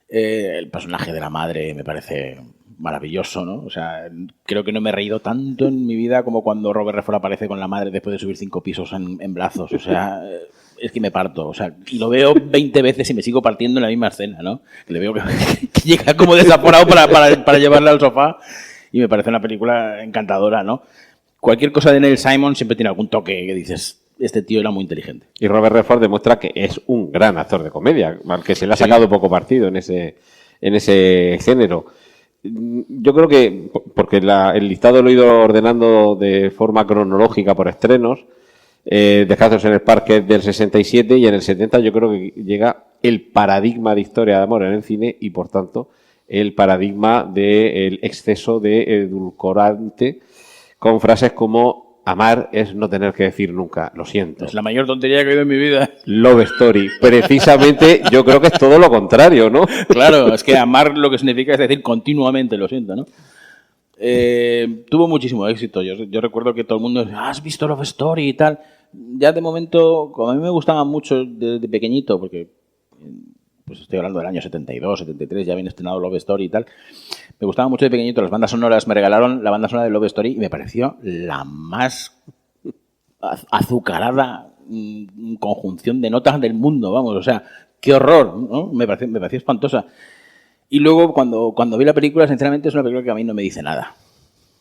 El personaje de la madre me parece maravilloso, ¿no? O sea, creo que no me he reído tanto en mi vida como cuando Robert Redford aparece con la madre después de subir 5 pisos en brazos. O sea, es que me parto. O sea, y lo veo 20 veces y me sigo partiendo en la misma escena, ¿no? Le veo que llega como desaforado para llevarla al sofá, y me parece una película encantadora, ¿no? Cualquier cosa de Neil Simon siempre tiene algún toque que dices, este tío era muy inteligente. Y Robert Redford demuestra que es un gran actor de comedia, al que se le ha sacado poco partido en ese género. Yo creo que, porque el listado lo he ido ordenando de forma cronológica por estrenos, Descalzos en el parque del 67, y en el 70 yo creo que llega el paradigma de historia de amor en el cine, y por tanto el paradigma del exceso de edulcorante, con frases como: amar es no tener que decir nunca lo siento. Es la mayor tontería que he oído en mi vida. Love Story. Precisamente yo creo que es todo lo contrario, ¿no? Claro, es que amar lo que significa es decir continuamente lo siento, ¿no? Tuvo muchísimo éxito. Yo recuerdo que todo el mundo decía, ¿has visto Love Story y tal? Ya de momento, como a mí me gustaba mucho de pequeñito, porque pues estoy hablando del año 72, 73, ya habían estrenado Love Story y tal. Me gustaba mucho de pequeñito, las bandas sonoras, me regalaron la banda sonora de Love Story y me pareció la más azucarada conjunción de notas del mundo, vamos, o sea, qué horror, ¿no? Me pareció espantosa. Y luego cuando vi la película, sinceramente es una película que a mí no me dice nada,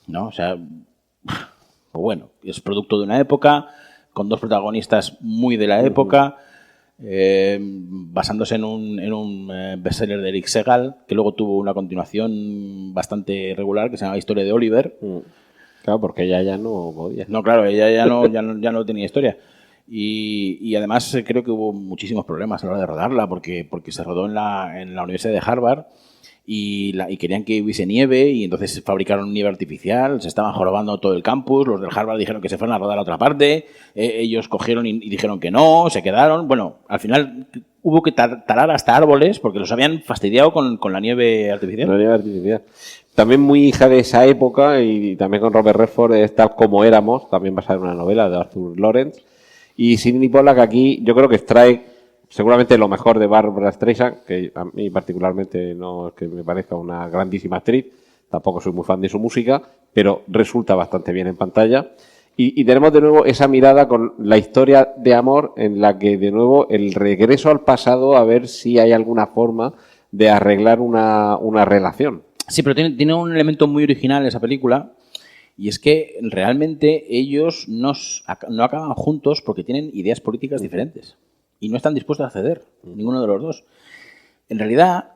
¿no? O sea, pues bueno, es producto de una época, con dos protagonistas muy de la época, basándose en un bestseller de Eric Segal, que luego tuvo una continuación bastante regular que se llama Historia de Oliver. Claro, porque ella ya no podía. No, claro, ella ya no tenía historia. Y además creo que hubo muchísimos problemas a la hora de rodarla, porque se rodó en la Universidad de Harvard, y querían que hubiese nieve, y entonces fabricaron nieve artificial, se estaban jorobando todo el campus, los del Harvard dijeron que se fueran a rodar a otra parte, ellos cogieron y dijeron que no, se quedaron, bueno, al final hubo que talar hasta árboles porque los habían fastidiado con la nieve artificial. La nieve artificial. También muy hija de esa época, y también con Robert Redford, es Tal como éramos, también basada en una novela de Arthur Lawrence, y Sidney Pollack aquí yo creo que extrae seguramente lo mejor de Barbra Streisand, que a mí particularmente no es que me parezca una grandísima actriz, tampoco soy muy fan de su música, pero resulta bastante bien en pantalla. Y tenemos de nuevo esa mirada con la historia de amor, en la que de nuevo el regreso al pasado a ver si hay alguna forma de arreglar una relación. Sí, pero tiene un elemento muy original esa película, Y es que realmente ellos no acaban juntos porque tienen ideas políticas diferentes y no están dispuestos a ceder, ninguno de los dos. En realidad,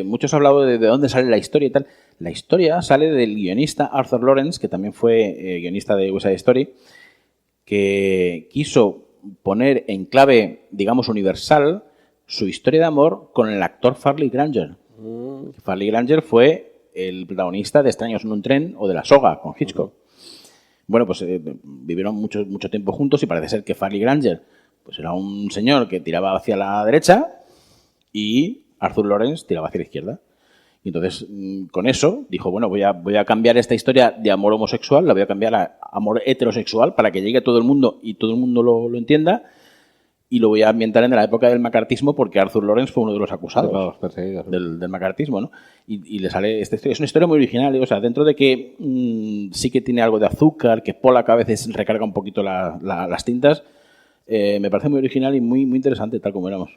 muchos han hablado de dónde sale la historia y tal. La historia sale del guionista Arthur Lawrence, que también fue guionista de West Side Story, que quiso poner en clave, digamos, universal su historia de amor con el actor Farley Granger. Farley Granger fue el protagonista de Extraños en un tren o de La soga con Hitchcock. Bueno, pues vivieron mucho tiempo juntos y parece ser que Farley Granger pues era un señor que tiraba hacia la derecha y Arthur Lawrence tiraba hacia la izquierda. Y entonces, con eso, dijo, bueno, voy a cambiar esta historia de amor homosexual, la voy a cambiar a amor heterosexual para que llegue a todo el mundo y todo el mundo lo entienda. Y lo voy a ambientar en la época del macartismo porque Arthur Lawrence fue uno de los acusados del macartismo, ¿no? Y le sale esta historia. Es una historia muy original, ¿eh? O sea, dentro de que sí que tiene algo de azúcar, que Pollack a veces recarga un poquito las tintas, me parece muy original y muy, muy interesante, tal como éramos.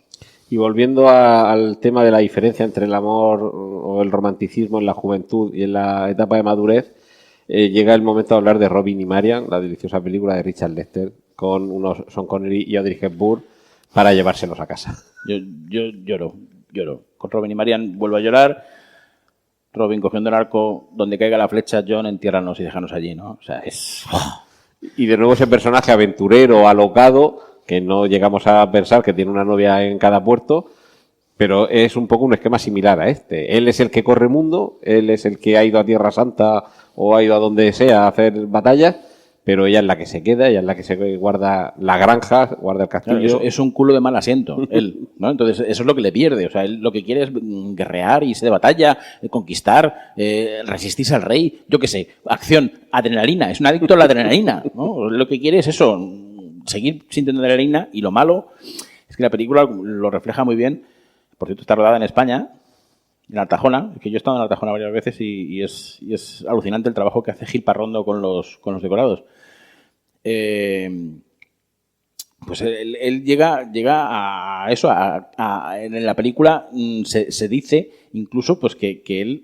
Y volviendo al tema de la diferencia entre el amor o el romanticismo en la juventud y en la etapa de madurez, llega el momento de hablar de Robin y Marian, la deliciosa película de Richard Lester, con unos Sean Connery y Audrey Hepburn para llevárselos a casa. Yo lloro. Con Robin y Marian vuelvo a llorar. Robin cogiendo el arco, donde caiga la flecha, John, entiérranos y déjanos allí, ¿no? O sea, es... Y de nuevo ese personaje aventurero, alocado, que no llegamos a pensar que tiene una novia en cada puerto, pero es un poco un esquema similar a este. Él es el que corre mundo, él es el que ha ido a Tierra Santa o ha ido a donde sea a hacer batallas, pero ella es la que se queda, ella es la que se guarda la granja, guarda el castillo. Claro, es un culo de mal asiento, él, ¿no? Entonces, eso es lo que le pierde. O sea, él lo que quiere es guerrear, irse de batalla, conquistar, resistirse al rey, yo qué sé, acción, adrenalina. Es un adicto a la adrenalina, ¿no? Lo que quiere es eso, seguir sintiendo adrenalina, y lo malo es que la película lo refleja muy bien. Por cierto, está rodada en España, en Artajona, que yo he estado en Artajona varias veces y es alucinante el trabajo que hace Gil Parrondo con los decorados. Pues él llega a eso, en la película se dice incluso pues que él,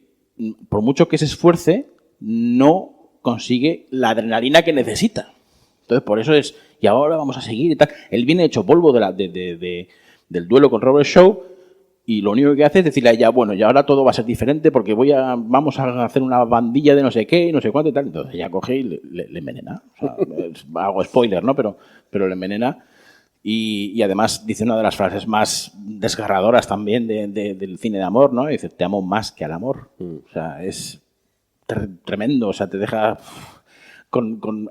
por mucho que se esfuerce, no consigue la adrenalina que necesita. Entonces, por eso es, y ahora vamos a seguir y tal. Él viene hecho polvo del duelo con Robert Shaw, y lo único que hace es decirle a ella, bueno, y ahora todo va a ser diferente porque vamos a hacer una bandilla de no sé qué y no sé cuánto y tal. Entonces ella coge y le envenena. O sea, hago spoiler, ¿no? Pero le envenena. Y además dice una de las frases más desgarradoras también del cine de amor, ¿no? Dice, te amo más que al amor. O sea, es tremendo. O sea, te deja...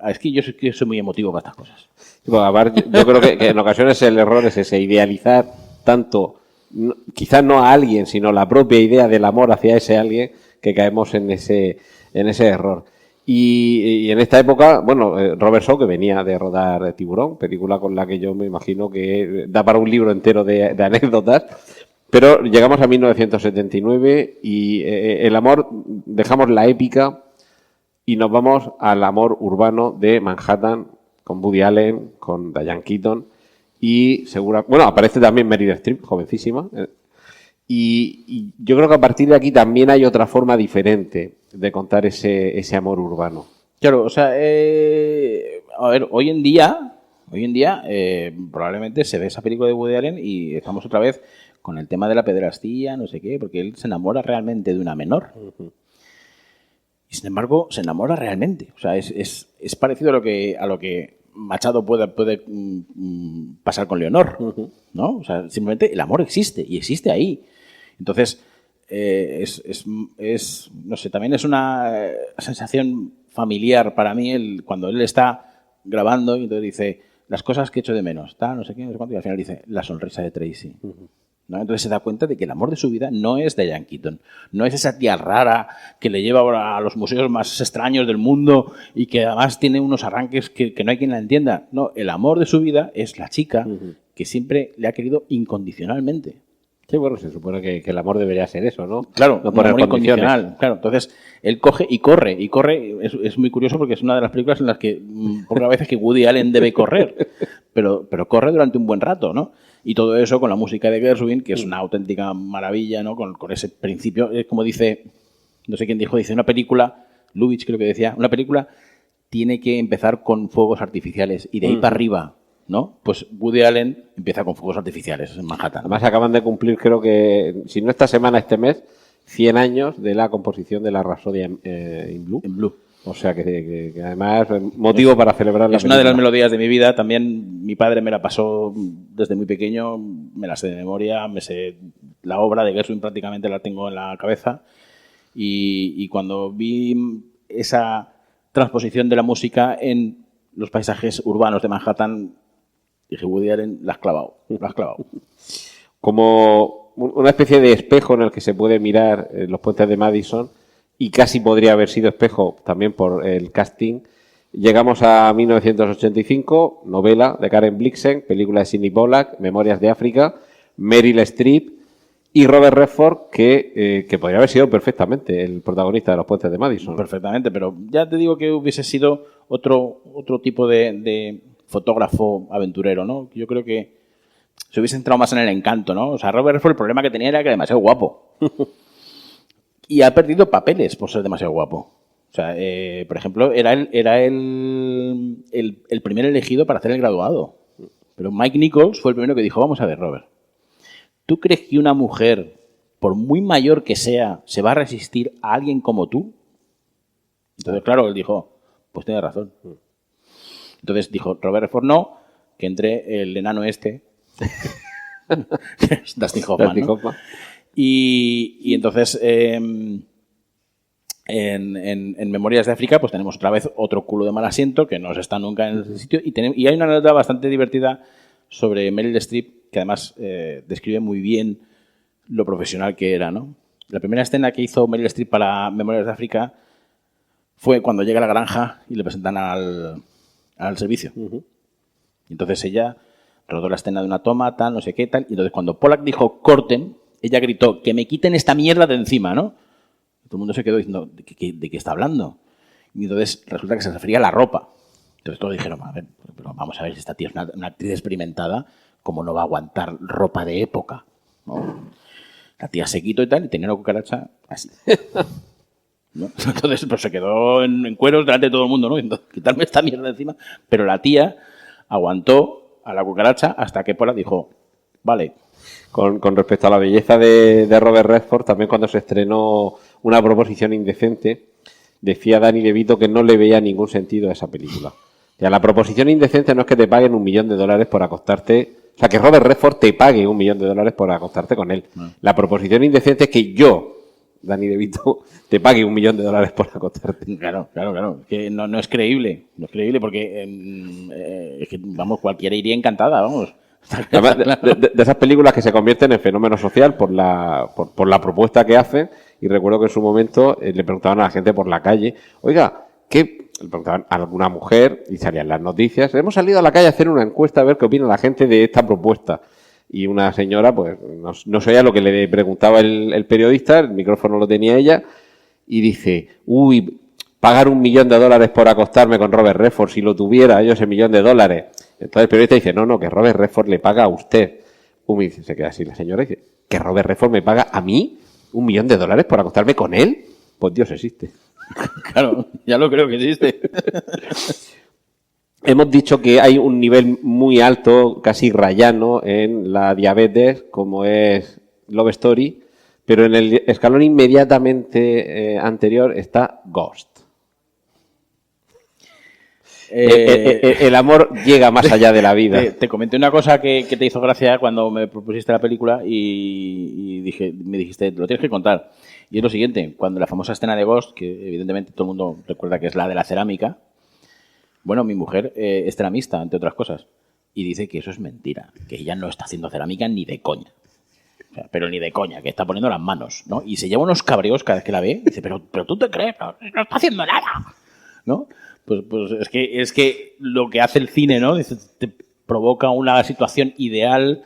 Es que yo soy muy emotivo para estas cosas. Bueno, aparte, yo creo que en ocasiones el error es ese, idealizar tanto... quizás no a alguien, sino la propia idea del amor hacia ese alguien, que caemos en ese error. Y en esta época, bueno, Robert Shaw, que venía de rodar Tiburón, película con la que yo me imagino que da para un libro entero de anécdotas, pero llegamos a 1979 y el amor, dejamos la épica y nos vamos al amor urbano de Manhattan, con Woody Allen, con Diane Keaton. Y aparece también Meryl Streep, jovencísima. Y yo creo que a partir de aquí también hay otra forma diferente de contar ese amor urbano. Claro, o sea, a ver, hoy en día probablemente se ve esa película de Woody Allen y estamos otra vez con el tema de la pederastía, no sé qué, porque él se enamora realmente de una menor. Uh-huh. Y sin embargo, se enamora realmente. O sea, es parecido a lo que Machado puede pasar con Leonor, ¿no? O sea, simplemente el amor existe y existe ahí. Entonces, no sé, también es una sensación familiar para mí cuando él está grabando y entonces dice las cosas que echo de menos, no sé qué, no sé cuánto, y al final dice la sonrisa de Tracy. ¿No? Entonces se da cuenta de que el amor de su vida no es Diane Keaton, no es esa tía rara que le lleva ahora a los museos más extraños del mundo y que además tiene unos arranques que no hay quien la entienda. No, el amor de su vida es la chica que siempre le ha querido incondicionalmente. Sí, bueno, se supone que el amor debería ser eso, ¿no? Claro, no poner amor incondicional. Claro, entonces él coge y corre. Es muy curioso porque es una de las películas en las que pocas veces que Woody Allen debe correr, pero corre durante un buen rato, ¿no? Y todo eso con la música de Gershwin, que es una auténtica maravilla, ¿no? Con ese principio, es como dice, no sé quién dice, una película Lubitsch creo que decía, una película tiene que empezar con fuegos artificiales y de ahí para arriba, ¿no? Pues Woody Allen empieza con fuegos artificiales en Manhattan. Además acaban de cumplir, creo que, si no esta semana, este mes, 100 años de la composición de la Rhapsody in Blue. En Blue. O sea que además es motivo para celebrar la Es una de película. las melodías de mi vida. También mi padre me la pasó desde muy pequeño, me la sé de memoria, me sé la obra de Gershwin, prácticamente la tengo en la cabeza. Y cuando vi esa transposición de la música en los paisajes urbanos de Manhattan, dije, Woody Allen, la has clavado. Como una especie de espejo en el que se puede mirar los puentes de Madison, y casi podría haber sido espejo también por el casting. Llegamos a 1985, novela de Karen Blixen, película de Sidney Pollack, Memorias de África, Meryl Streep y Robert Redford, que podría haber sido perfectamente el protagonista de los puentes de Madison. Perfectamente, pero ya te digo que hubiese sido otro tipo de fotógrafo aventurero, ¿no? Yo creo que se hubiese entrado más en el encanto, ¿no? O sea, Robert Redford, el problema que tenía era que era demasiado guapo. Y ha perdido papeles por ser demasiado guapo. O sea, por ejemplo, era el primer elegido para hacer El Graduado. Pero Mike Nichols fue el primero que dijo, vamos a ver, Robert, ¿tú crees que una mujer, por muy mayor que sea, se va a resistir a alguien como tú? Entonces, claro, él dijo, pues tiene razón. Entonces dijo, Robert Redford no, que entre el enano este, Dustin Hoffman, ¿no? Y entonces, en Memorias de África, pues tenemos otra vez otro culo de mal asiento que no se está nunca en el sitio. Y hay una anécdota bastante divertida sobre Meryl Streep, que además describe muy bien lo profesional que era, ¿no? La primera escena que hizo Meryl Streep para Memorias de África fue cuando llega a la granja y le presentan al servicio. Y entonces ella rodó la escena de una toma, tal, no sé qué, tal. Y entonces cuando Pollack dijo corten, ella gritó, que me quiten esta mierda de encima, ¿no? Todo el mundo se quedó diciendo, ¿de qué está hablando? Y entonces resulta que se refería a la ropa. Entonces todos dijeron, a ver, pero vamos a ver si esta tía es una actriz experimentada, ¿cómo no va a aguantar ropa de época? ¿No? La tía se quitó y tal, y tenía una cucaracha así. ¿No? Entonces pues se quedó en cueros delante de todo el mundo, ¿no? Entonces, quitarme esta mierda de encima. Pero la tía aguantó a la cucaracha hasta que Pollack dijo, vale. Con respecto a la belleza de Robert Redford, también cuando se estrenó Una proposición indecente, decía Danny DeVito que no le veía ningún sentido a esa película. Ya, la proposición indecente no es que te paguen $1 millón por acostarte, o sea, que Robert Redford te pague $1 millón por acostarte con él. La proposición indecente es que yo, Danny DeVito, te pague $1 millón por acostarte. Claro. Que no es creíble. No es creíble porque es que, vamos, cualquiera iría encantada, vamos. Además, de esas películas que se convierten en fenómeno social por la propuesta que hacen. Y recuerdo que en su momento le preguntaban a la gente por la calle, oiga, ¿qué? Le preguntaban a alguna mujer y salían las noticias. Hemos salido a la calle a hacer una encuesta a ver qué opina la gente de esta propuesta. Y una señora, pues, no sabía lo que le preguntaba el periodista, el micrófono lo tenía ella, y dice, pagar $1 millón por acostarme con Robert Redford, si lo tuviera yo ese $1 millón. Entonces el periodista dice, no, que Robert Redford le paga a usted. Se queda así la señora y dice, ¿que Robert Redford me paga a mí $1 millón por acostarme con él? Pues Dios existe. Claro, ya lo creo que existe. Hemos dicho que hay un nivel muy alto, casi rayano, en la diabetes, como es Love Story, pero en el escalón inmediatamente anterior está Ghost. El amor llega más allá de la vida. Te comenté una cosa que te hizo gracia cuando me propusiste la película y me dijiste, lo tienes que contar. Y es lo siguiente, cuando la famosa escena de Ghost, que evidentemente todo el mundo recuerda que es la de la cerámica, bueno, mi mujer es ceramista, entre otras cosas, y dice que eso es mentira, que ella no está haciendo cerámica ni de coña. O sea, pero ni de coña, que está poniendo las manos, ¿no? Y se lleva unos cabreos cada vez que la ve, y dice, pero tú te crees, no está haciendo nada, ¿no? Pues es que lo que hace el cine, ¿no? Dice, te provoca una situación ideal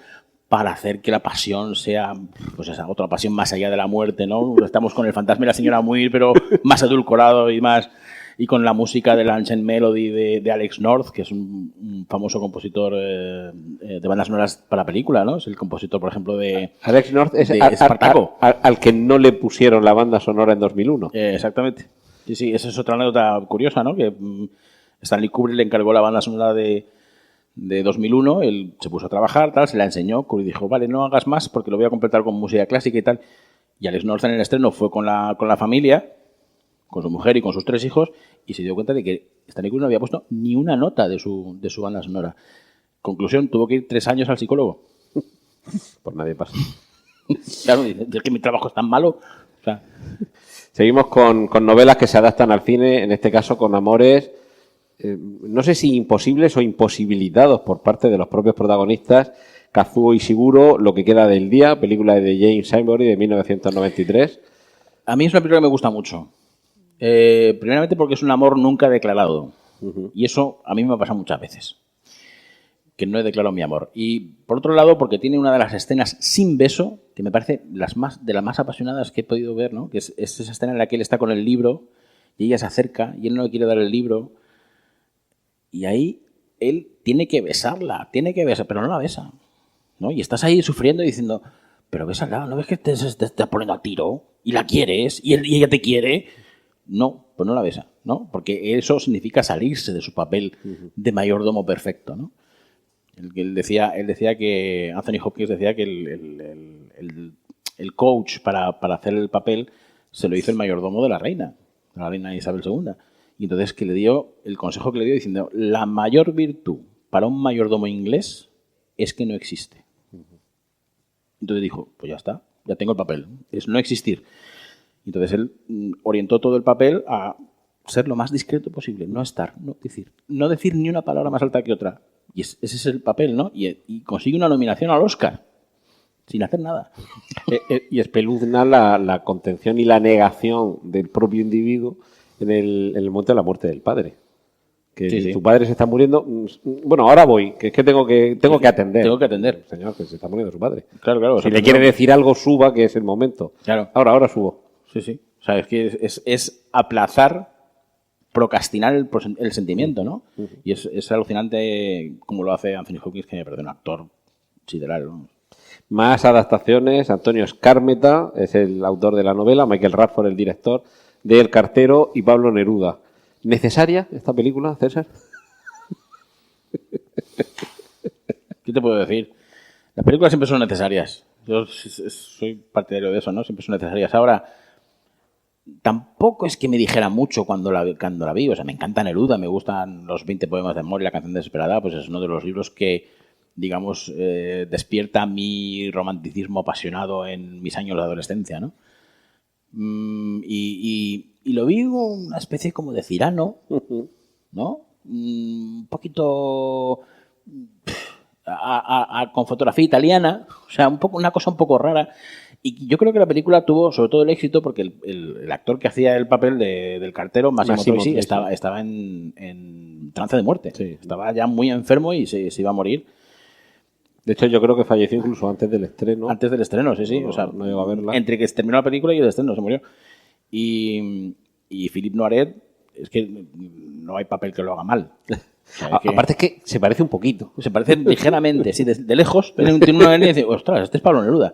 para hacer que la pasión sea, pues esa otra pasión más allá de la muerte, ¿no? Estamos con el fantasma y la señora Muir, pero más edulcorado y con la música de la Ancient Melody de Alex North, que es un famoso compositor de bandas sonoras para película, ¿no? Es el compositor, por ejemplo, de Alex North es Espartaco. al que no le pusieron la banda sonora en 2001. Exactamente. Sí, sí, esa es otra anécdota curiosa, ¿no? Que Stanley Kubrick le encargó la banda sonora de 2001, él se puso a trabajar, tal, se la enseñó, Kubrick dijo, vale, no hagas más porque lo voy a completar con música clásica y tal. Y Alex North en el estreno fue con la familia, con su mujer y con sus 3 hijos, y se dio cuenta de que Stanley Kubrick no había puesto ni una nota de su banda sonora. Conclusión, tuvo que ir 3 años al psicólogo. Pues nadie pasa. Claro, dice, es que mi trabajo es tan malo. O sea, seguimos con novelas que se adaptan al cine, en este caso con amores, no sé si imposibles o imposibilitados por parte de los propios protagonistas. Kazuo Ishiguro, Lo que queda del día, película de James Ivory de 1993. A mí es una película que me gusta mucho. Primeramente porque es un amor nunca declarado. Y eso a mí me ha pasado muchas veces. Que no he declarado mi amor. Y por otro lado, porque tiene una de las escenas sin beso, que me parece de las más apasionadas que he podido ver, ¿no? Que es esa escena en la que él está con el libro y ella se acerca y él no le quiere dar el libro. Y ahí él tiene que besarla, pero no la besa, ¿no? Y estás ahí sufriendo y diciendo, pero bésala, ¿no ves que te estás poniendo a tiro? Y la quieres, y ella te quiere. No, pues no la besa, ¿no? Porque eso significa salirse de su papel de mayordomo perfecto, ¿no? Él decía que Anthony Hopkins decía que el coach para hacer el papel se lo hizo el mayordomo de la reina Isabel II. Y entonces que le dio el consejo que le dio diciendo, la mayor virtud para un mayordomo inglés es que no existe. Entonces dijo, pues ya está, ya tengo el papel, es no existir. Entonces él orientó todo el papel a ser lo más discreto posible, no estar, no decir ni una palabra más alta que otra. Y ese es el papel, ¿no? Y consigue una nominación al Oscar sin hacer nada. Y espeluzna la contención y la negación del propio individuo en el momento de la muerte del padre. Que sí. Tu padre se está muriendo. Bueno, ahora voy, que es que tengo que atender. Tengo que atender. Señor, que se está muriendo su padre. Claro. Si le quiere decir algo, suba, que es el momento. Claro. Ahora subo. Sí. O sea, es que es aplazar, procrastinar el sentimiento, ¿no? Y es alucinante como lo hace Anthony Hopkins, que me parece un actor sideral, ¿no? Más adaptaciones. Antonio Skármeta es el autor de la novela, Michael Radford el director, de El cartero y Pablo Neruda. ¿Necesaria esta película, César? ¿Qué te puedo decir? Las películas siempre son necesarias. Yo soy partidario de eso, ¿no? Siempre son necesarias. Ahora, tampoco es que me dijera mucho cuando la vi. O sea, me encanta Neruda, me gustan los 20 poemas de amor y la canción desesperada. Pues es uno de los libros que, digamos, despierta mi romanticismo apasionado en mis años de adolescencia, ¿no? Y lo vi una especie como de Cyrano, ¿no? Un poquito con fotografía italiana, o sea, una cosa un poco rara. Y yo creo que la película tuvo sobre todo el éxito porque el actor que hacía el papel del cartero, Massimo Troisi, estaba en trance de muerte. Sí. Estaba ya muy enfermo y se iba a morir. De hecho, yo creo que falleció incluso antes del estreno. Antes del estreno, sí. No, o sea, no llegó a verla. Entre que terminó la película y el estreno se murió. Y Philippe Noiret, es que no hay papel que lo haga mal. O sea, aparte es que se parece un poquito. Se parece ligeramente, sí, de lejos. Tiene una línea y dice, ostras, este es Pablo Neruda.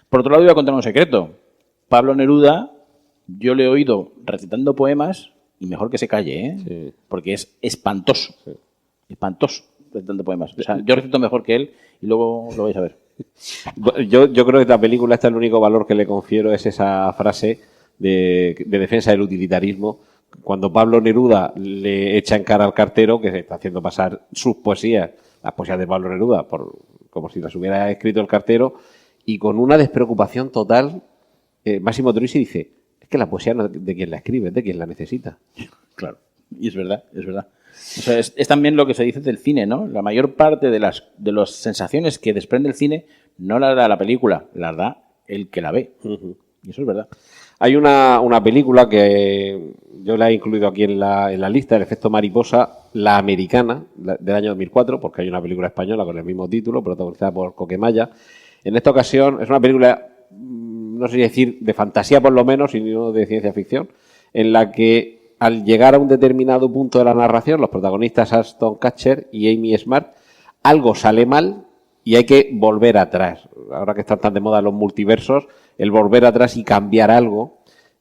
Por otro lado, voy a contar un secreto. Pablo Neruda, yo le he oído recitando poemas y mejor que se calle, ¿eh? Sí. Porque es espantoso. Sí. Espantoso recitando poemas. O sea, yo recito mejor que él y luego lo vais a ver. Yo creo que la película, el único valor que le confiero es esa frase de defensa del utilitarismo. Cuando Pablo Neruda le echa en cara al cartero que se está haciendo pasar sus poesías, las poesías de Pablo Neruda, como si las hubiera escrito el cartero, y con una despreocupación total, Massimo Troisi dice, es que la poesía no es de quien la escribe, es de quien la necesita. Claro, y es verdad. O sea, es también lo que se dice del cine, ¿no? La mayor parte de las sensaciones que desprende el cine no las da la película, las da el que la ve. Y eso es verdad. Hay una película que yo la he incluido aquí en la lista, El efecto mariposa, La americana, del año 2004, porque hay una película española con el mismo título, protagonizada por Coquemaya. En esta ocasión es una película, no sé si decir de fantasía por lo menos, sino de ciencia ficción, en la que al llegar a un determinado punto de la narración, los protagonistas Ashton Kutcher y Amy Smart, algo sale mal y hay que volver atrás. Ahora que están tan de moda los multiversos, el volver atrás y cambiar algo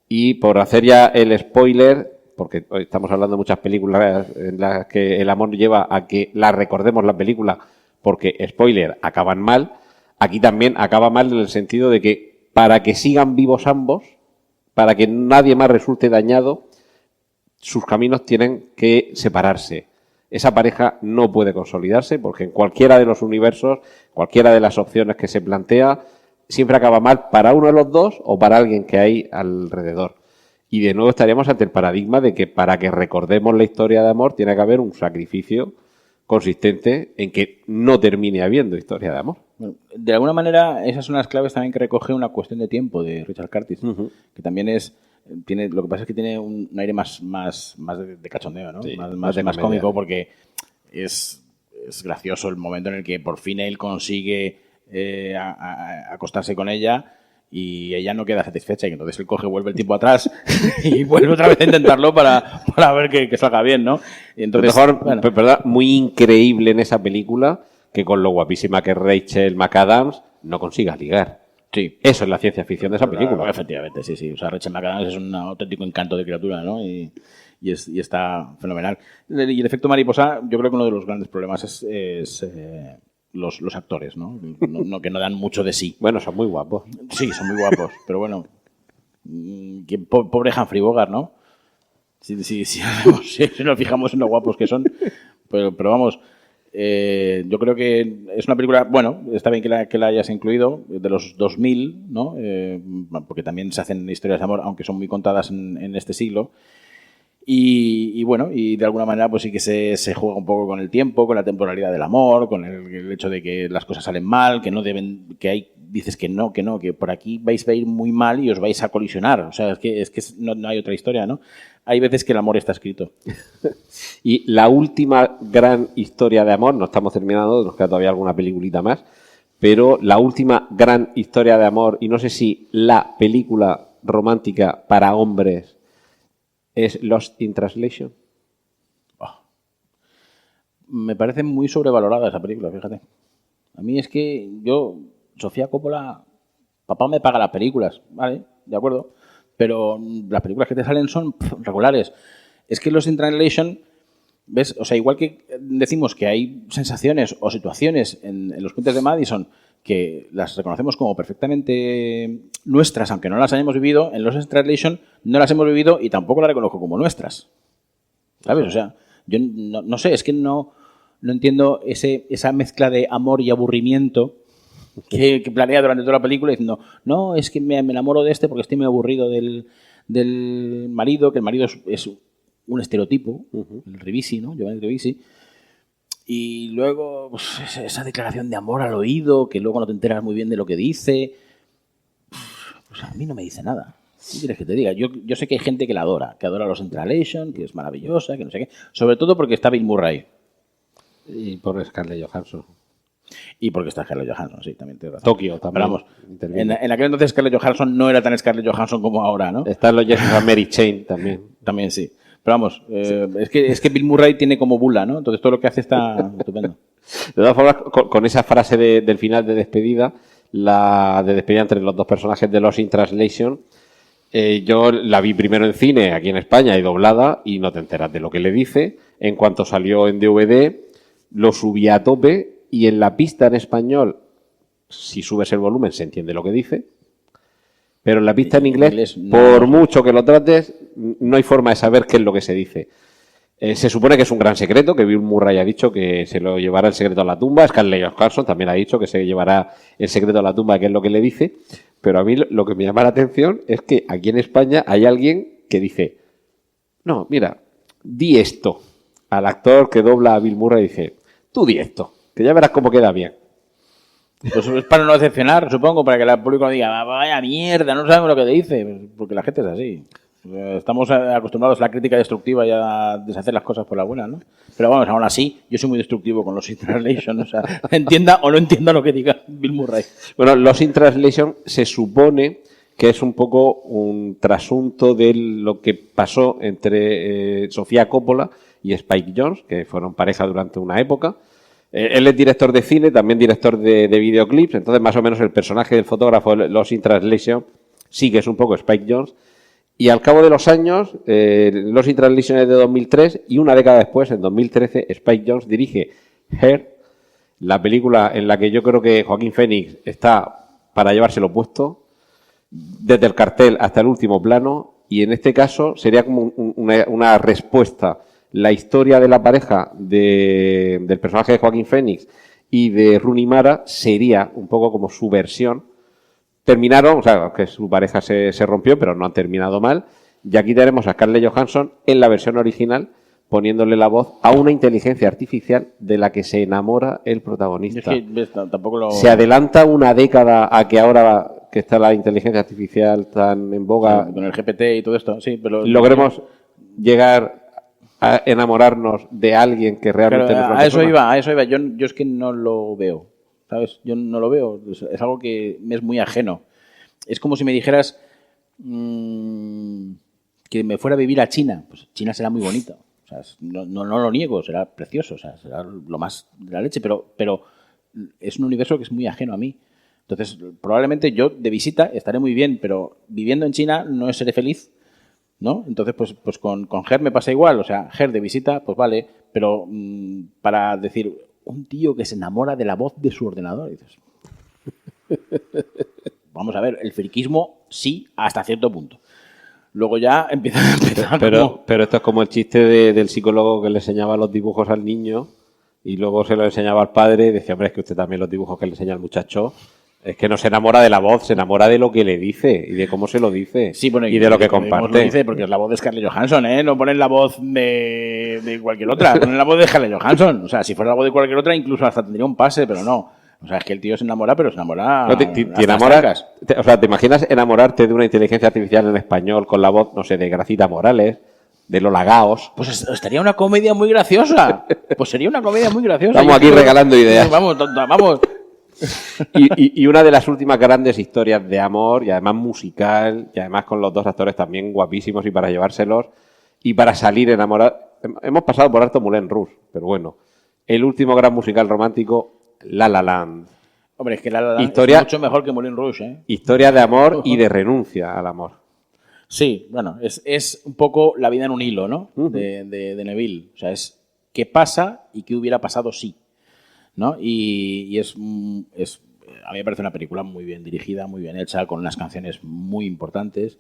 Y por hacer ya el spoiler, porque hoy estamos hablando de muchas películas en las que el amor lleva a que la recordemos la película, porque, spoiler, acaban mal. Aquí también acaba mal en el sentido de que para que sigan vivos ambos, para que nadie más resulte dañado, sus caminos tienen que separarse. Esa pareja no puede consolidarse porque en cualquiera de los universos, cualquiera de las opciones que se plantea, siempre acaba mal para uno de los dos o para alguien que hay alrededor. Y de nuevo estaríamos ante el paradigma de que para que recordemos la historia de amor tiene que haber un sacrificio consistente en que no termine habiendo historia de amor. Bueno, de alguna manera, esas son las claves también que recoge Una cuestión de tiempo de Richard Curtis, que también tiene, lo que pasa es que tiene un aire más de cachondeo, ¿no? Sí, más cómico, porque es gracioso el momento en el que por fin él consigue acostarse con ella y ella no queda satisfecha y entonces él vuelve el tiempo atrás y vuelve otra vez a intentarlo para ver que salga bien, ¿no? Y entonces, mejor, ¿verdad? Muy increíble en esa película que con lo guapísima que es Rachel McAdams no consiga ligar. Sí. Eso es la ciencia ficción de esa película. Efectivamente, sí. O sea, Rachel McAdams es un auténtico encanto de criatura, ¿no? Y está fenomenal. Y el efecto mariposa, yo creo que uno de los grandes problemas es los actores, ¿no? Que no dan mucho de sí. Bueno, son muy guapos. Sí, son muy guapos, pero bueno, pobre Humphrey Bogart, ¿no? Si nos fijamos en lo guapos que son, pero vamos, yo creo que es una película, bueno, está bien que la hayas incluido, de los 2000, ¿no? Porque también se hacen historias de amor, aunque son muy contadas en este siglo. Y bueno, y de alguna manera pues sí que se juega un poco con el tiempo, con la temporalidad del amor, con el hecho de que las cosas salen mal, que no deben, que hay, dices que por aquí vais a ir muy mal y os vais a colisionar. O sea, es que no hay otra historia, ¿no? Hay veces que el amor está escrito. Y la última gran historia de amor, no estamos terminando, nos queda todavía alguna peliculita más, pero la última gran historia de amor, y no sé si la película romántica para hombres es Lost in Translation. Me parece muy sobrevalorada esa película, fíjate. A mí es que Sofía Coppola, papá me paga las películas, vale, de acuerdo, pero las películas que te salen son regulares. Es que Lost in Translation, ¿ves? O sea, igual que decimos que hay sensaciones o situaciones en los puentes de Madison que las reconocemos como perfectamente nuestras, aunque no las hayamos vivido, en Lost in Translation no las hemos vivido y tampoco las reconozco como nuestras. ¿Sabes? O sea, yo no sé, es que no entiendo esa mezcla de amor y aburrimiento que planea durante toda la película diciendo, no, es que me enamoro de este porque estoy muy aburrido del marido, que el marido es un estereotipo, el Ribisi, ¿no? Giovanni Ribisi. Y luego pues, esa declaración de amor al oído, que luego no te enteras muy bien de lo que dice. Pues a mí no me dice nada. ¿Qué quieres que te diga? Yo sé que hay gente que la adora, que adora los Translation, que es maravillosa, que no sé qué. Sobre todo porque está Bill Murray. Y por Scarlett Johansson. Y porque está Scarlett Johansson, sí, también te razón. Tokio también. Pero vamos, en aquel entonces Scarlett Johansson no era tan Scarlett Johansson como ahora, ¿no? Están los Jessica Mary Chain también. También sí. Pero vamos, es que Bill Murray tiene como bula, ¿no? Entonces todo lo que hace está estupendo. De todas formas, con esa frase del final de despedida, la de despedida entre los dos personajes de Lost in Translation, yo la vi primero en cine aquí en España y doblada y no te enteras de lo que le dice. En cuanto salió en DVD, lo subí a tope y en la pista en español, si subes el volumen, se entiende lo que dice. Pero en la pista en inglés, no, por mucho que lo trates, no hay forma de saber qué es lo que se dice. Se supone que es un gran secreto, que Bill Murray ha dicho que se lo llevará el secreto a la tumba. Scarlett Johansson también ha dicho que se llevará el secreto a la tumba, que es lo que le dice. Pero a mí lo que me llama la atención es que aquí en España hay alguien que dice, no, mira, di esto. Al actor que dobla a Bill Murray dice, tú di esto, que ya verás cómo queda bien. Pues es para no decepcionar, supongo, para que el público no diga, vaya mierda, no sabemos lo que te dice, porque la gente es así. Estamos acostumbrados a la crítica destructiva y a deshacer las cosas por la buena, ¿no? Pero vamos, aún así, yo soy muy destructivo con los in Translation, o sea, entienda o no entienda lo que diga Bill Murray. Bueno, los in Translation se supone que es un poco un trasunto de lo que pasó entre Sofía Coppola y Spike Jonze, que fueron pareja durante una época. Él es director de cine, también director de videoclips, entonces más o menos el personaje del fotógrafo de Lost in Translation sí que es un poco Spike Jonze. Y al cabo de los años, Lost in Translation es de 2003 y una década después, en 2013, Spike Jonze dirige Her, la película en la que yo creo que Joaquín Phoenix está para llevárselo puesto, desde el cartel hasta el último plano, y en este caso sería como una respuesta. La historia de la pareja del personaje de Joaquín Phoenix y de Rooney Mara sería un poco como su versión. Terminaron, o sea, que su pareja se rompió, pero no han terminado mal. Y aquí tenemos a Scarlett Johansson en la versión original, poniéndole la voz a una inteligencia artificial de la que se enamora el protagonista. Es que tampoco lo... Se adelanta una década a que ahora que está la inteligencia artificial tan en boga, con el GPT y todo esto, sí, pero... logremos llegar a enamorarnos de alguien que realmente Pero nos a eso iba. Yo es que no lo veo, ¿sabes? Yo no lo veo. Es algo que me es muy ajeno. Es como si me dijeras que me fuera a vivir a China. Pues China será muy bonita. O sea, no lo niego, será precioso, o sea, será lo más de la leche, pero es un universo que es muy ajeno a mí. Entonces, probablemente yo de visita estaré muy bien, pero viviendo en China no seré feliz, ¿no? Entonces, pues con Her me pasa igual. O sea, Her de visita, pues vale, pero para decir un tío que se enamora de la voz de su ordenador, dices... Vamos a ver, el friquismo sí, hasta cierto punto. Luego ya empieza pero esto es como el chiste del psicólogo que le enseñaba los dibujos al niño y luego se los enseñaba al padre y decía, hombre, es que usted también los dibujos que le enseña al muchacho, es que no se enamora de la voz, se enamora de lo que le dice y de cómo se lo dice, sí, bueno, y de lo que comparte. Lo dice porque es la voz de Scarlett Johansson, ¿eh? No ponen la voz de cualquier otra, ponen la voz de Scarlett Johansson. O sea, si fuera la voz de cualquier otra, incluso hasta tendría un pase, pero no. O sea, es que el tío se enamora, pero se enamora... No, te enamoras, o sea, ¿te imaginas enamorarte de una inteligencia artificial en español con la voz, no sé, de Gracita Morales, de Lola Gaos? Pues estaría una comedia muy graciosa. Pues sería una comedia muy graciosa. Estamos aquí regalando ideas. Vamos, vamos. Y una de las últimas grandes historias de amor, y además musical, y además con los dos actores también guapísimos y para llevárselos, y para salir enamorados. Hemos pasado por alto Moulin Rouge, pero bueno, el último gran musical romántico, La La Land. Hombre, es que La La Land es mucho mejor que Moulin Rouge, ¿eh? Historia de amor y de renuncia al amor. Sí, bueno, es un poco la vida en un hilo, ¿no? De Neville. O sea, es qué pasa y qué hubiera pasado si, ¿no? Y a mí me parece una película muy bien dirigida, muy bien hecha, con unas canciones muy importantes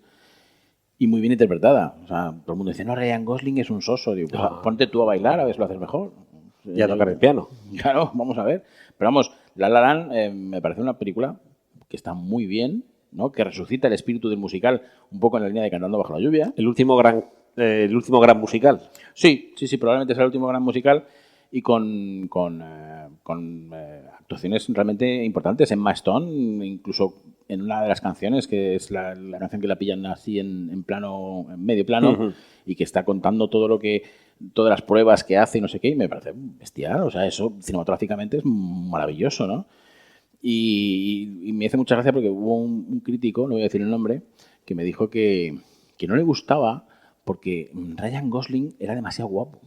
y muy bien interpretada. O sea, todo el mundo dice, no, Ryan Gosling es un soso. Digo, pues, ponte tú a bailar, a ver si lo haces mejor. Y a tocar el piano. Claro, vamos a ver. Pero vamos, La La Land me parece una película que está muy bien, ¿no? Que resucita el espíritu del musical un poco en la línea de Cantando bajo la lluvia. El último gran musical. Sí, probablemente sea el último gran musical y con actuaciones realmente importantes. Emma Stone, incluso en una de las canciones, que es la canción que la pillan así en plano, en medio plano, y que está contando todas las pruebas que hace y no sé qué, y me parece bestial. O sea, eso cinematográficamente es maravilloso, ¿no? Y me hace mucha gracia porque hubo un crítico, no voy a decir el nombre, que me dijo que no le gustaba porque Ryan Gosling era demasiado guapo.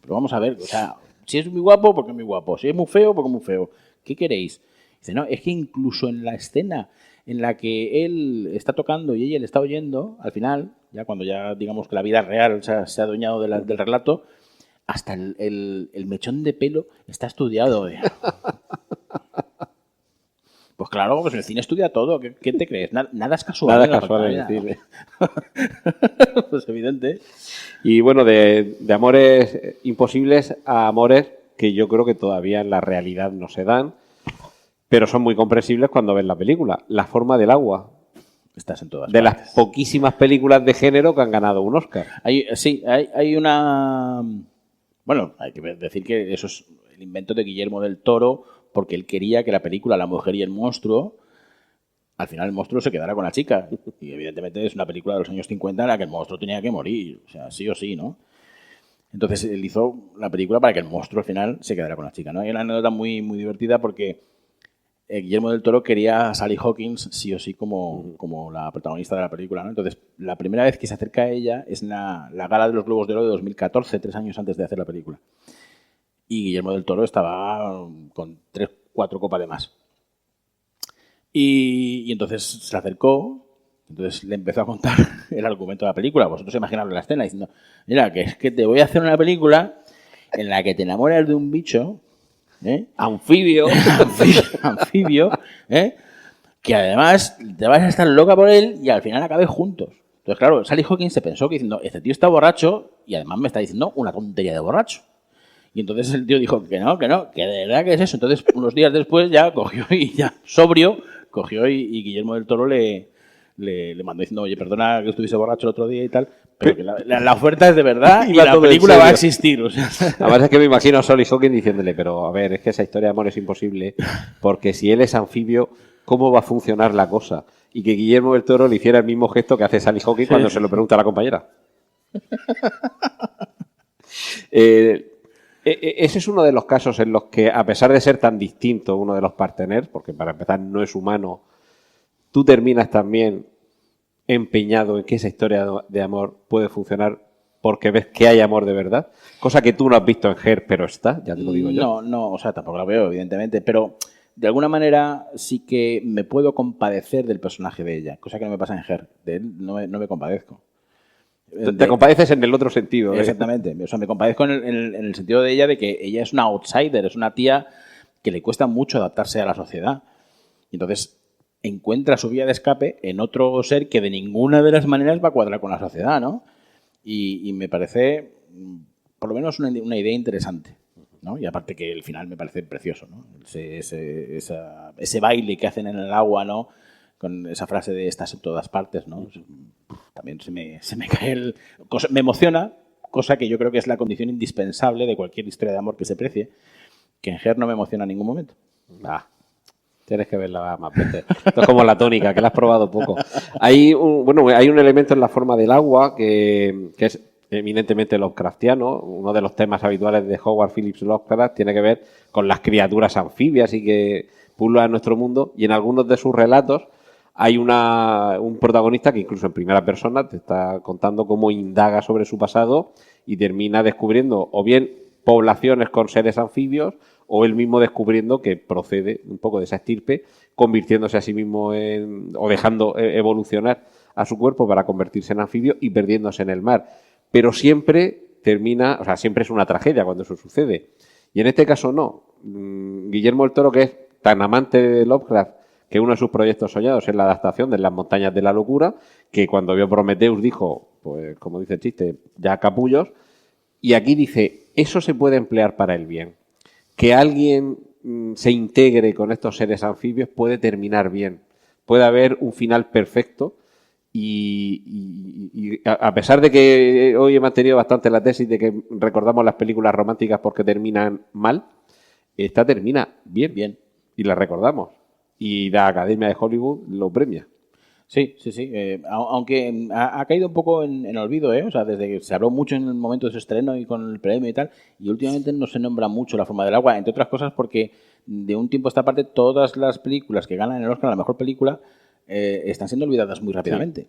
Pero vamos a ver, o sea, si es muy guapo, porque es muy guapo. Si es muy feo, porque es muy feo. ¿Qué queréis? Dice, no, es que incluso en la escena en la que él está tocando y ella le está oyendo, al final, ya cuando ya digamos que la vida real se ha adueñado del relato, hasta el mechón de pelo está estudiado. Pues claro, pues en el cine estudia todo. ¿Qué te crees? Nada es casual. Nada es casual en el cine. Pues evidente. Y bueno, de amores imposibles a amores que yo creo que todavía en la realidad no se dan, pero son muy comprensibles cuando ves la película. La forma del agua. Estás en todas de partes. Las poquísimas películas de género que han ganado un Oscar. Hay una... Bueno, hay que decir que eso es el invento de Guillermo del Toro, porque él quería que la película La mujer y el monstruo, al final el monstruo se quedara con la chica. Y evidentemente es una película de los años 50 en la que el monstruo tenía que morir. O sea, sí o sí, ¿no? Entonces él hizo la película para que el monstruo al final se quedara con la chica, ¿no? Hay una anécdota muy, muy divertida porque Guillermo del Toro quería a Sally Hawkins sí o sí como la protagonista de la película, ¿no? Entonces, la primera vez que se acerca a ella es en la gala de los Globos de Oro de 2014, 3 años antes de hacer la película. Y Guillermo del Toro estaba con 3-4 copas de más. Y entonces se acercó, Entonces le empezó a contar el argumento de la película. Vosotros imaginaros la escena diciendo, mira, que es que te voy a hacer una película en la que te enamoras de un bicho, Anfibio. anfibio, que además te vas a estar loca por él y al final acabéis juntos. Entonces, claro, Sally Hawkins se pensó que diciendo, este tío está borracho y además me está diciendo una tontería de borracho. Y entonces el tío dijo que no, que de verdad que es eso. Entonces, unos días después ya cogió y ya sobrio, cogió y Guillermo del Toro le mandó diciendo, oye, perdona que estuviese borracho el otro día y tal, pero que la oferta es de verdad y la película va a existir. O sea. Además es que me imagino a Sally Hawkins diciéndole, pero a ver, es que esa historia de amor es imposible, porque si él es anfibio, ¿cómo va a funcionar la cosa? Y que Guillermo del Toro le hiciera el mismo gesto que hace Sally Hawkins cuando se lo pregunta a la compañera. Ese es uno de los casos en los que, a pesar de ser tan distinto uno de los parteners, porque para empezar no es humano, tú terminas también empeñado en que esa historia de amor puede funcionar porque ves que hay amor de verdad, cosa que tú no has visto en Her, pero está, ya te lo digo yo. No, o sea, tampoco la veo, evidentemente, pero de alguna manera sí que me puedo compadecer del personaje de ella, cosa que no me pasa en Her. De él no me compadezco. Te compadeces en el otro sentido. Exactamente. O sea, me compadezco en el sentido de ella de que ella es una outsider, es una tía que le cuesta mucho adaptarse a la sociedad. Y entonces encuentra su vía de escape en otro ser que de ninguna de las maneras va a cuadrar con la sociedad, ¿no? Y me parece, por lo menos, una idea interesante, ¿no? Y aparte que el final me parece precioso, ¿no? Ese baile que hacen en el agua, ¿no? Con esa frase de estás en todas partes, ¿no? También se me cae me emociona, cosa que yo creo que es la condición indispensable de cualquier historia de amor que se precie, que en Her no me emociona en ningún momento. Tienes que verla más veces. Esto es como la tónica, que la has probado poco. Hay un elemento en la forma del agua que es eminentemente Lovecraftiano. Uno de los temas habituales de Howard Phillips Lovecraft tiene que ver con las criaturas anfibias y que pululan en nuestro mundo. Y en algunos de sus relatos hay un protagonista que incluso en primera persona te está contando cómo indaga sobre su pasado y termina descubriendo o bien poblaciones con seres anfibios o él mismo descubriendo que procede un poco de esa estirpe, convirtiéndose a sí mismo o dejando evolucionar a su cuerpo para convertirse en anfibio y perdiéndose en el mar. Pero siempre siempre es una tragedia cuando eso sucede. Y en este caso no. Guillermo del Toro, que es tan amante de Lovecraft, que uno de sus proyectos soñados es la adaptación de Las montañas de la locura, que cuando vio Prometheus dijo, pues como dice el chiste, ya capullos, y aquí dice, eso se puede emplear para el bien. Que alguien se integre con estos seres anfibios puede terminar bien. Puede haber un final perfecto y a pesar de que hoy he mantenido bastante la tesis de que recordamos las películas románticas porque terminan mal, esta termina bien y la recordamos. Y la Academia de Hollywood lo premia. Sí. Aunque ha caído un poco en olvido, ¿eh? O sea, desde que se habló mucho en el momento de su estreno y con el premio y tal, y últimamente no se nombra mucho La forma del agua, entre otras cosas porque de un tiempo a esta parte todas las películas que ganan el Oscar a la mejor película están siendo olvidadas muy rápidamente. Sí.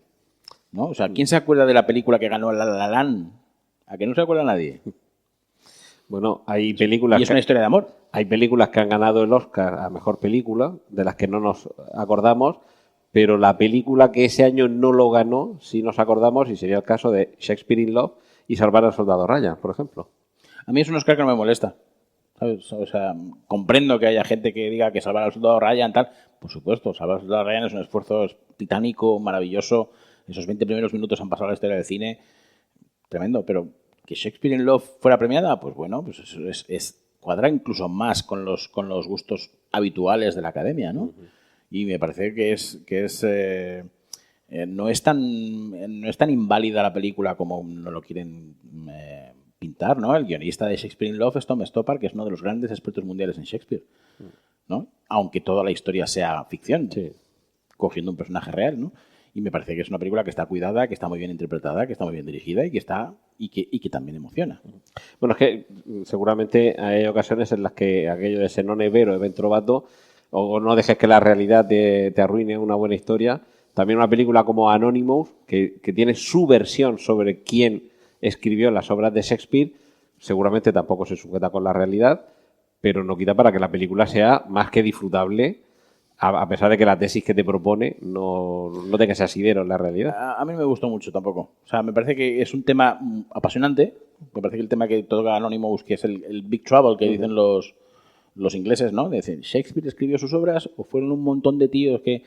¿No? O sea, ¿quién se acuerda de la película que ganó La La Land? ¿A que no se acuerda nadie? Bueno, hay películas... Y es una historia de amor. Hay películas que han ganado el Oscar a mejor película, de las que no nos acordamos, pero la película que ese año no lo ganó, sí nos acordamos, y sería el caso de Shakespeare in Love y Salvar al soldado Ryan, por ejemplo. A mí es un Oscar que no me molesta, ¿sabes? O sea, comprendo que haya gente que diga que Salvar al soldado Ryan, tal. Por supuesto, Salvar al soldado Ryan es un esfuerzo titánico, maravilloso. Esos 20 primeros minutos han pasado a la historia del cine. Tremendo, pero que Shakespeare in Love fuera premiada, pues bueno, pues eso cuadra incluso más con los gustos habituales de la Academia, ¿no? Uh-huh. Y me parece que no es tan inválida la película como nos lo quieren pintar, ¿no? El guionista de Shakespeare in Love es Tom Stoppard, que es uno de los grandes expertos mundiales en Shakespeare, ¿no? Aunque toda la historia sea ficción, sí, cogiendo un personaje real, ¿no? Y me parece que es una película que está cuidada, que está muy bien interpretada, que está muy bien dirigida y que también emociona. Bueno, es que seguramente hay ocasiones en las que aquello de se non è vero, ben trovato, o no dejes que la realidad te arruine una buena historia. También una película como Anonymous, que tiene su versión sobre quién escribió las obras de Shakespeare, seguramente tampoco se sujeta con la realidad, pero no quita para que la película sea más que disfrutable a pesar de que la tesis que te propone no tenga ese asidero en la realidad. A mí no me gustó mucho tampoco. O sea, me parece que es un tema apasionante. Me parece que el tema que toca Anonymous, que es el Big Trouble que dicen los ingleses, ¿no? De decir, ¿Shakespeare escribió sus obras o fueron un montón de tíos que...?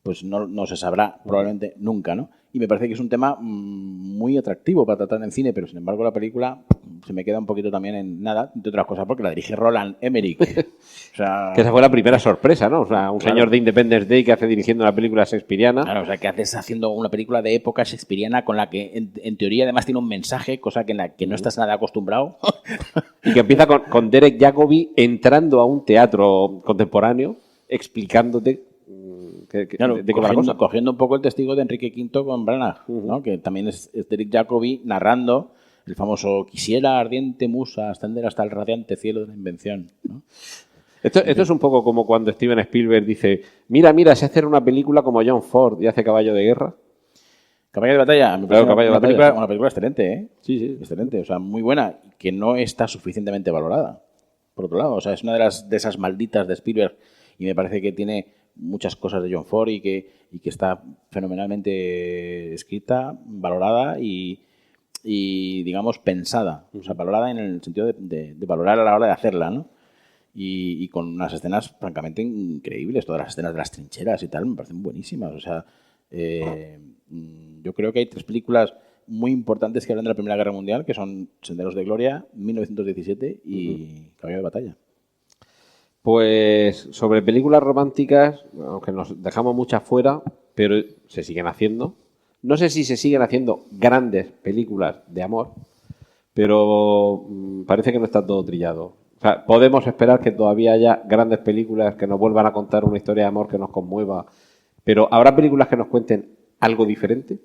Pues no se sabrá probablemente nunca, ¿no? Y me parece que es un tema muy atractivo para tratar en cine, pero sin embargo la película se me queda un poquito también en nada, entre otras cosas, porque la dirige Roland Emmerich. O sea, Que esa fue la primera sorpresa, ¿no? O sea, un Claro. señor de Independence Day que hace dirigiendo una película shakespeariana. claro, o sea, que haces haciendo una película de época shakespeariana con la que en teoría además tiene un mensaje, cosa que en la que no estás nada acostumbrado. Y que empieza con Derek Jacobi entrando a un teatro contemporáneo explicándote Claro, de qué va la cosa. cogiendo un poco el testigo de Enrique V con Branagh, ¿no? Que también es Derek Jacobi narrando el famoso quisiera ardiente musa ascender hasta el radiante cielo de la invención, ¿no? Esto es un poco como cuando Steven Spielberg dice, mira, sé hacer una película como John Ford y hace Caballo de Guerra. Caballo de batalla, me parece Caballo de una, batalla. una película excelente, ¿eh? Sí. Excelente, o sea, muy buena, que no está suficientemente valorada. Por otro lado, o sea, es una de esas malditas de Spielberg y me parece que tiene muchas cosas de John Ford y que está fenomenalmente escrita, valorada y digamos, pensada. O sea, valorada en el sentido de valorar a la hora de hacerla, ¿no? Y con unas escenas francamente increíbles. Todas las escenas de las trincheras y tal me parecen buenísimas. O sea, yo creo que hay 3 películas muy importantes que hablan de la Primera Guerra Mundial, que son Senderos de Gloria, 1917 y Caballo de Batalla. Pues sobre películas románticas, aunque nos dejamos muchas fuera, pero se siguen haciendo. No sé si se siguen haciendo grandes películas de amor, pero parece que no está todo trillado. O sea, podemos esperar que todavía haya grandes películas que nos vuelvan a contar una historia de amor que nos conmueva, pero ¿habrá películas que nos cuenten algo diferente?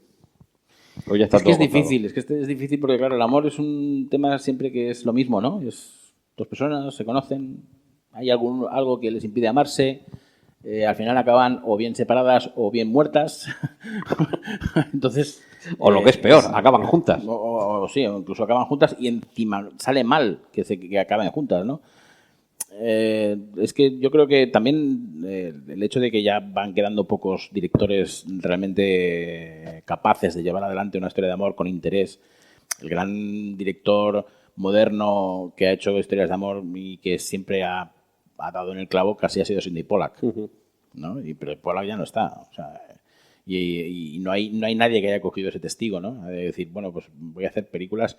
¿O ya está Es que todo es contado? difícil, es difícil porque, claro, el amor es un tema siempre que es lo mismo, ¿no? Es 2 personas, se conocen, hay algo que les impide amarse, al final acaban o bien separadas o bien muertas. Entonces... O lo que es peor, acaban juntas. Sí, o incluso acaban juntas y encima sale mal que acaben juntas, ¿no? Es que yo creo que también el hecho de que ya van quedando pocos directores realmente capaces de llevar adelante una historia de amor con interés. El gran director moderno que ha hecho historias de amor y que siempre ha dado en el clavo casi ha sido Sidney Pollack, ¿no? Pero Pollack ya no está, o sea, y no hay nadie que haya cogido ese testigo, ¿no? De decir, bueno, pues voy a hacer películas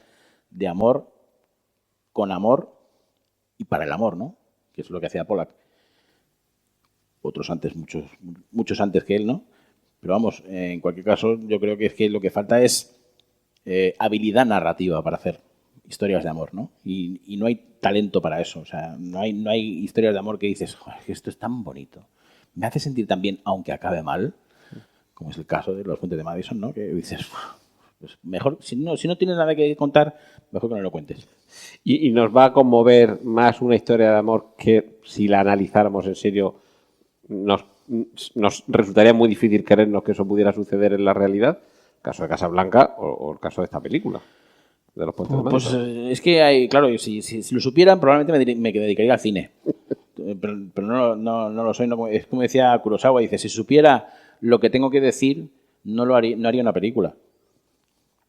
de amor, con amor y para el amor, ¿no? Que es lo que hacía Pollack. Otros antes, muchos antes que él, ¿no? Pero vamos, en cualquier caso, yo creo que es que lo que falta es habilidad narrativa para hacer historias de amor, ¿no? Y no hay talento para eso. O sea, no hay historias de amor que dices, joder, esto es tan bonito. Me hace sentir tan bien, aunque acabe mal, como es el caso de Los Fuentes de Madison, ¿no? Que dices, pues mejor, si no tienes nada que contar, mejor que no lo cuentes. Y nos va a conmover más una historia de amor que si la analizáramos en serio nos resultaría muy difícil creernos que eso pudiera suceder en la realidad. El caso de Casablanca o el caso de esta película, de Los Puentes de Pues Madison. es que hay, claro, si lo supieran, probablemente me dedicaría al cine. Pero no lo soy. No, es como decía Kurosawa, dice, si supiera lo que tengo que decir, no haría una película,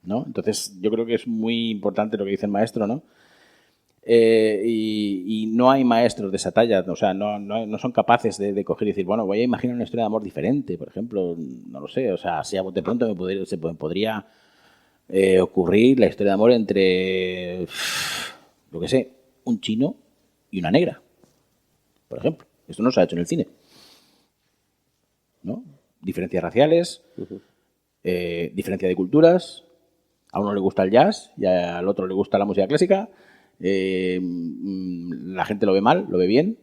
¿no? Entonces, yo creo que es muy importante lo que dice el maestro, ¿no? Y no hay maestros de esa talla, o sea, no son capaces de coger y decir, bueno, voy a imaginar una historia de amor diferente, por ejemplo, no lo sé, o sea, si de pronto se podría ocurrir la historia de amor entre, lo que sé, un chino y una negra, por ejemplo. Esto no se ha hecho en el cine, ¿no? Diferencias raciales, diferencia de culturas, a uno le gusta el jazz y al otro le gusta la música clásica. La gente lo ve mal, lo ve bien.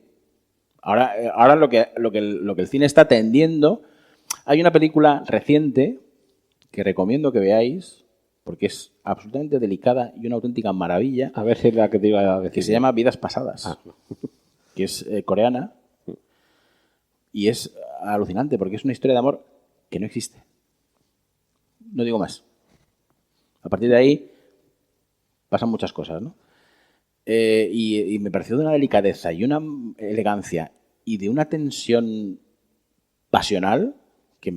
Ahora lo que el cine está tendiendo. Hay una película reciente que recomiendo que veáis porque es absolutamente delicada y una auténtica maravilla. A ver si es la que te iba a decir. Que se llama Vidas Pasadas, No. que es coreana y es alucinante porque es una historia de amor que no existe. No digo más. A partir de ahí pasan muchas cosas, ¿no? Y me pareció de una delicadeza y una elegancia y de una tensión pasional que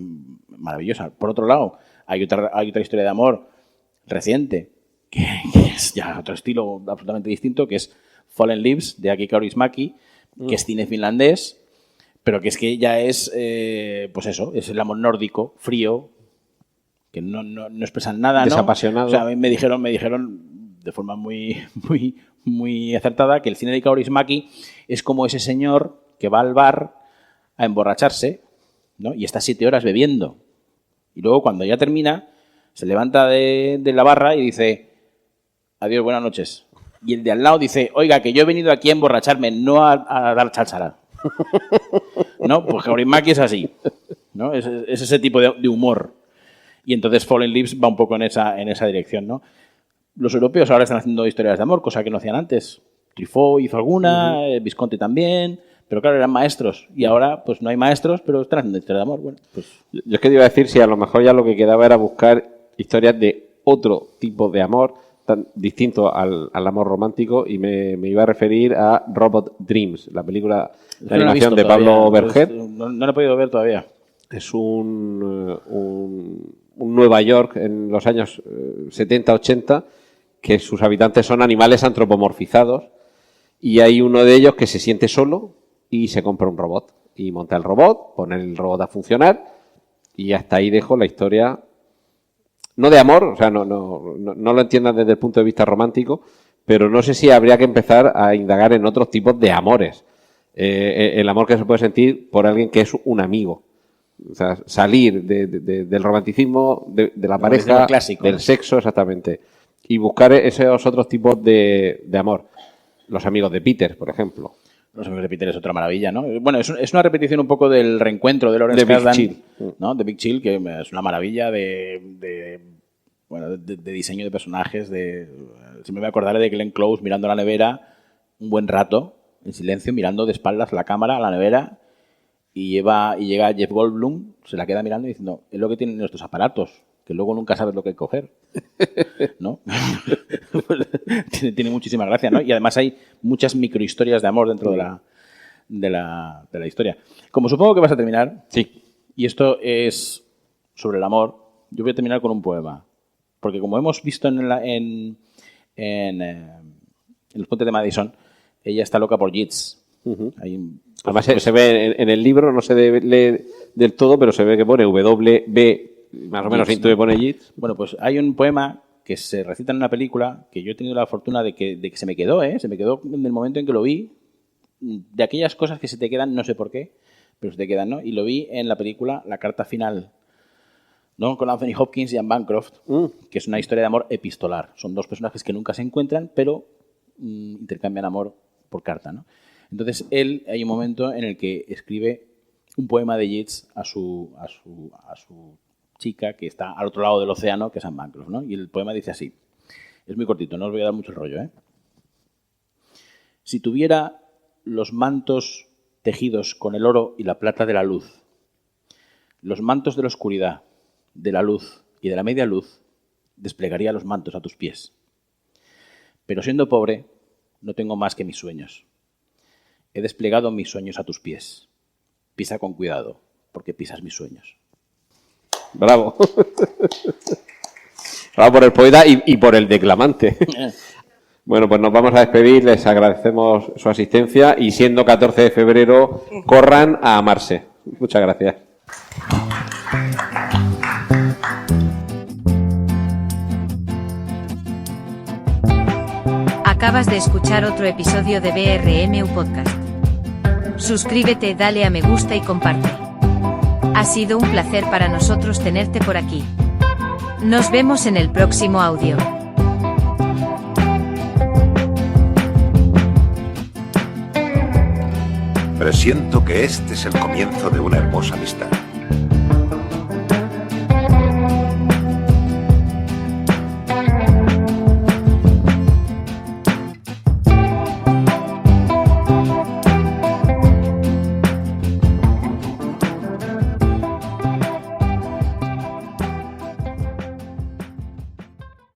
maravillosa. Por otro lado, hay otra historia de amor reciente que es ya otro estilo absolutamente distinto, que es Fallen Leaves de Aki Kaurismäki, que es cine finlandés, pero que es que ya es, pues eso, es el amor nórdico, frío, que no expresan nada, desapasionado. ¿no? O sea, me dijeron de forma muy acertada que el cine de Kaurismäki es como ese señor que va al bar a emborracharse, ¿no? Y está 7 horas bebiendo. Y luego, cuando ya termina, se levanta de la barra y dice: adiós, buenas noches. Y el de al lado dice: oiga, que yo he venido aquí a emborracharme, no a dar cháchara. ¿No? Pues Kaurismäki es así, ¿no? Es ese tipo de humor. Y entonces Fallen Leaves va un poco en esa dirección, ¿no? Los europeos ahora están haciendo historias de amor, cosa que no hacían antes. Truffaut hizo alguna, Visconti también, pero claro, eran maestros. Y ahora, pues no hay maestros, pero están haciendo historias de amor. Bueno, pues... Yo es que te iba a decir si a lo mejor ya lo que quedaba era buscar historias de otro tipo de amor, tan distinto al amor romántico, y me iba a referir a Robot Dreams, la película de animación de Pablo Berger. No la he podido ver todavía. Es un Nueva York en los años 70-80, que sus habitantes son animales antropomorfizados, y hay uno de ellos que se siente solo y se compra un robot. Y monta el robot, pone el robot a funcionar, y hasta ahí dejo la historia. No de amor, o sea, no lo entiendan desde el punto de vista romántico, pero no sé si habría que empezar a indagar en otros tipos de amores. El amor que se puede sentir por alguien que es un amigo. O sea, salir del romanticismo, de la pareja, clásico, del sexo, exactamente. Y buscar esos otros tipos de amor. Los amigos de Peter, por ejemplo. Los amigos de Peter es otra maravilla, ¿no? Bueno, es una repetición un poco del reencuentro de Lawrence Kasdan, ¿no? De Big Chill, que es una maravilla de diseño de personajes. Si me voy a acordar de Glenn Close mirando la nevera un buen rato, en silencio, mirando de espaldas la cámara a la nevera, y llega Jeff Goldblum, se la queda mirando y diciendo: es lo que tienen nuestros aparatos, que luego nunca sabes lo que coger, ¿no? tiene muchísima gracia, ¿no? Y además hay muchas microhistorias de amor dentro de la historia. Como supongo que vas a terminar, sí, y esto es sobre el amor, yo voy a terminar con un poema. Porque como hemos visto en los puentes de Madison, ella está loca por Yeats. Además se ve en el libro, no se lee del todo, pero se ve que pone WB, más o menos intuye pone Yeats. Bueno, pues hay un poema que se recita en una película que yo he tenido la fortuna de que se me quedó, se me quedó en el momento en que lo vi, de aquellas cosas que se te quedan, no sé por qué, pero se te quedan, ¿no? Y lo vi en la película La Carta Final, ¿no? Con Anthony Hopkins y Anne Bancroft, que es una historia de amor epistolar. Son dos personajes que nunca se encuentran, pero intercambian amor por carta, ¿no? Entonces hay un momento en el que escribe un poema de Yeats a su chica que está al otro lado del océano, que es Anne Bancroft, ¿no? Y el poema dice así. Es muy cortito, no os voy a dar mucho el rollo, ¿eh? Si tuviera los mantos tejidos con el oro y la plata de la luz, los mantos de la oscuridad, de la luz y de la media luz, desplegaría los mantos a tus pies. Pero siendo pobre, no tengo más que mis sueños. He desplegado mis sueños a tus pies. Pisa con cuidado, porque pisas mis sueños. Bravo. Bravo por el poeta y por el declamante. Bueno, pues nos vamos a despedir, les agradecemos su asistencia y siendo 14 de febrero, corran a amarse. Muchas gracias. Acabas de escuchar otro episodio de BRMU Podcast. Suscríbete, dale a me gusta y comparte. Ha sido un placer para nosotros tenerte por aquí. Nos vemos en el próximo audio. Presiento que este es el comienzo de una hermosa amistad.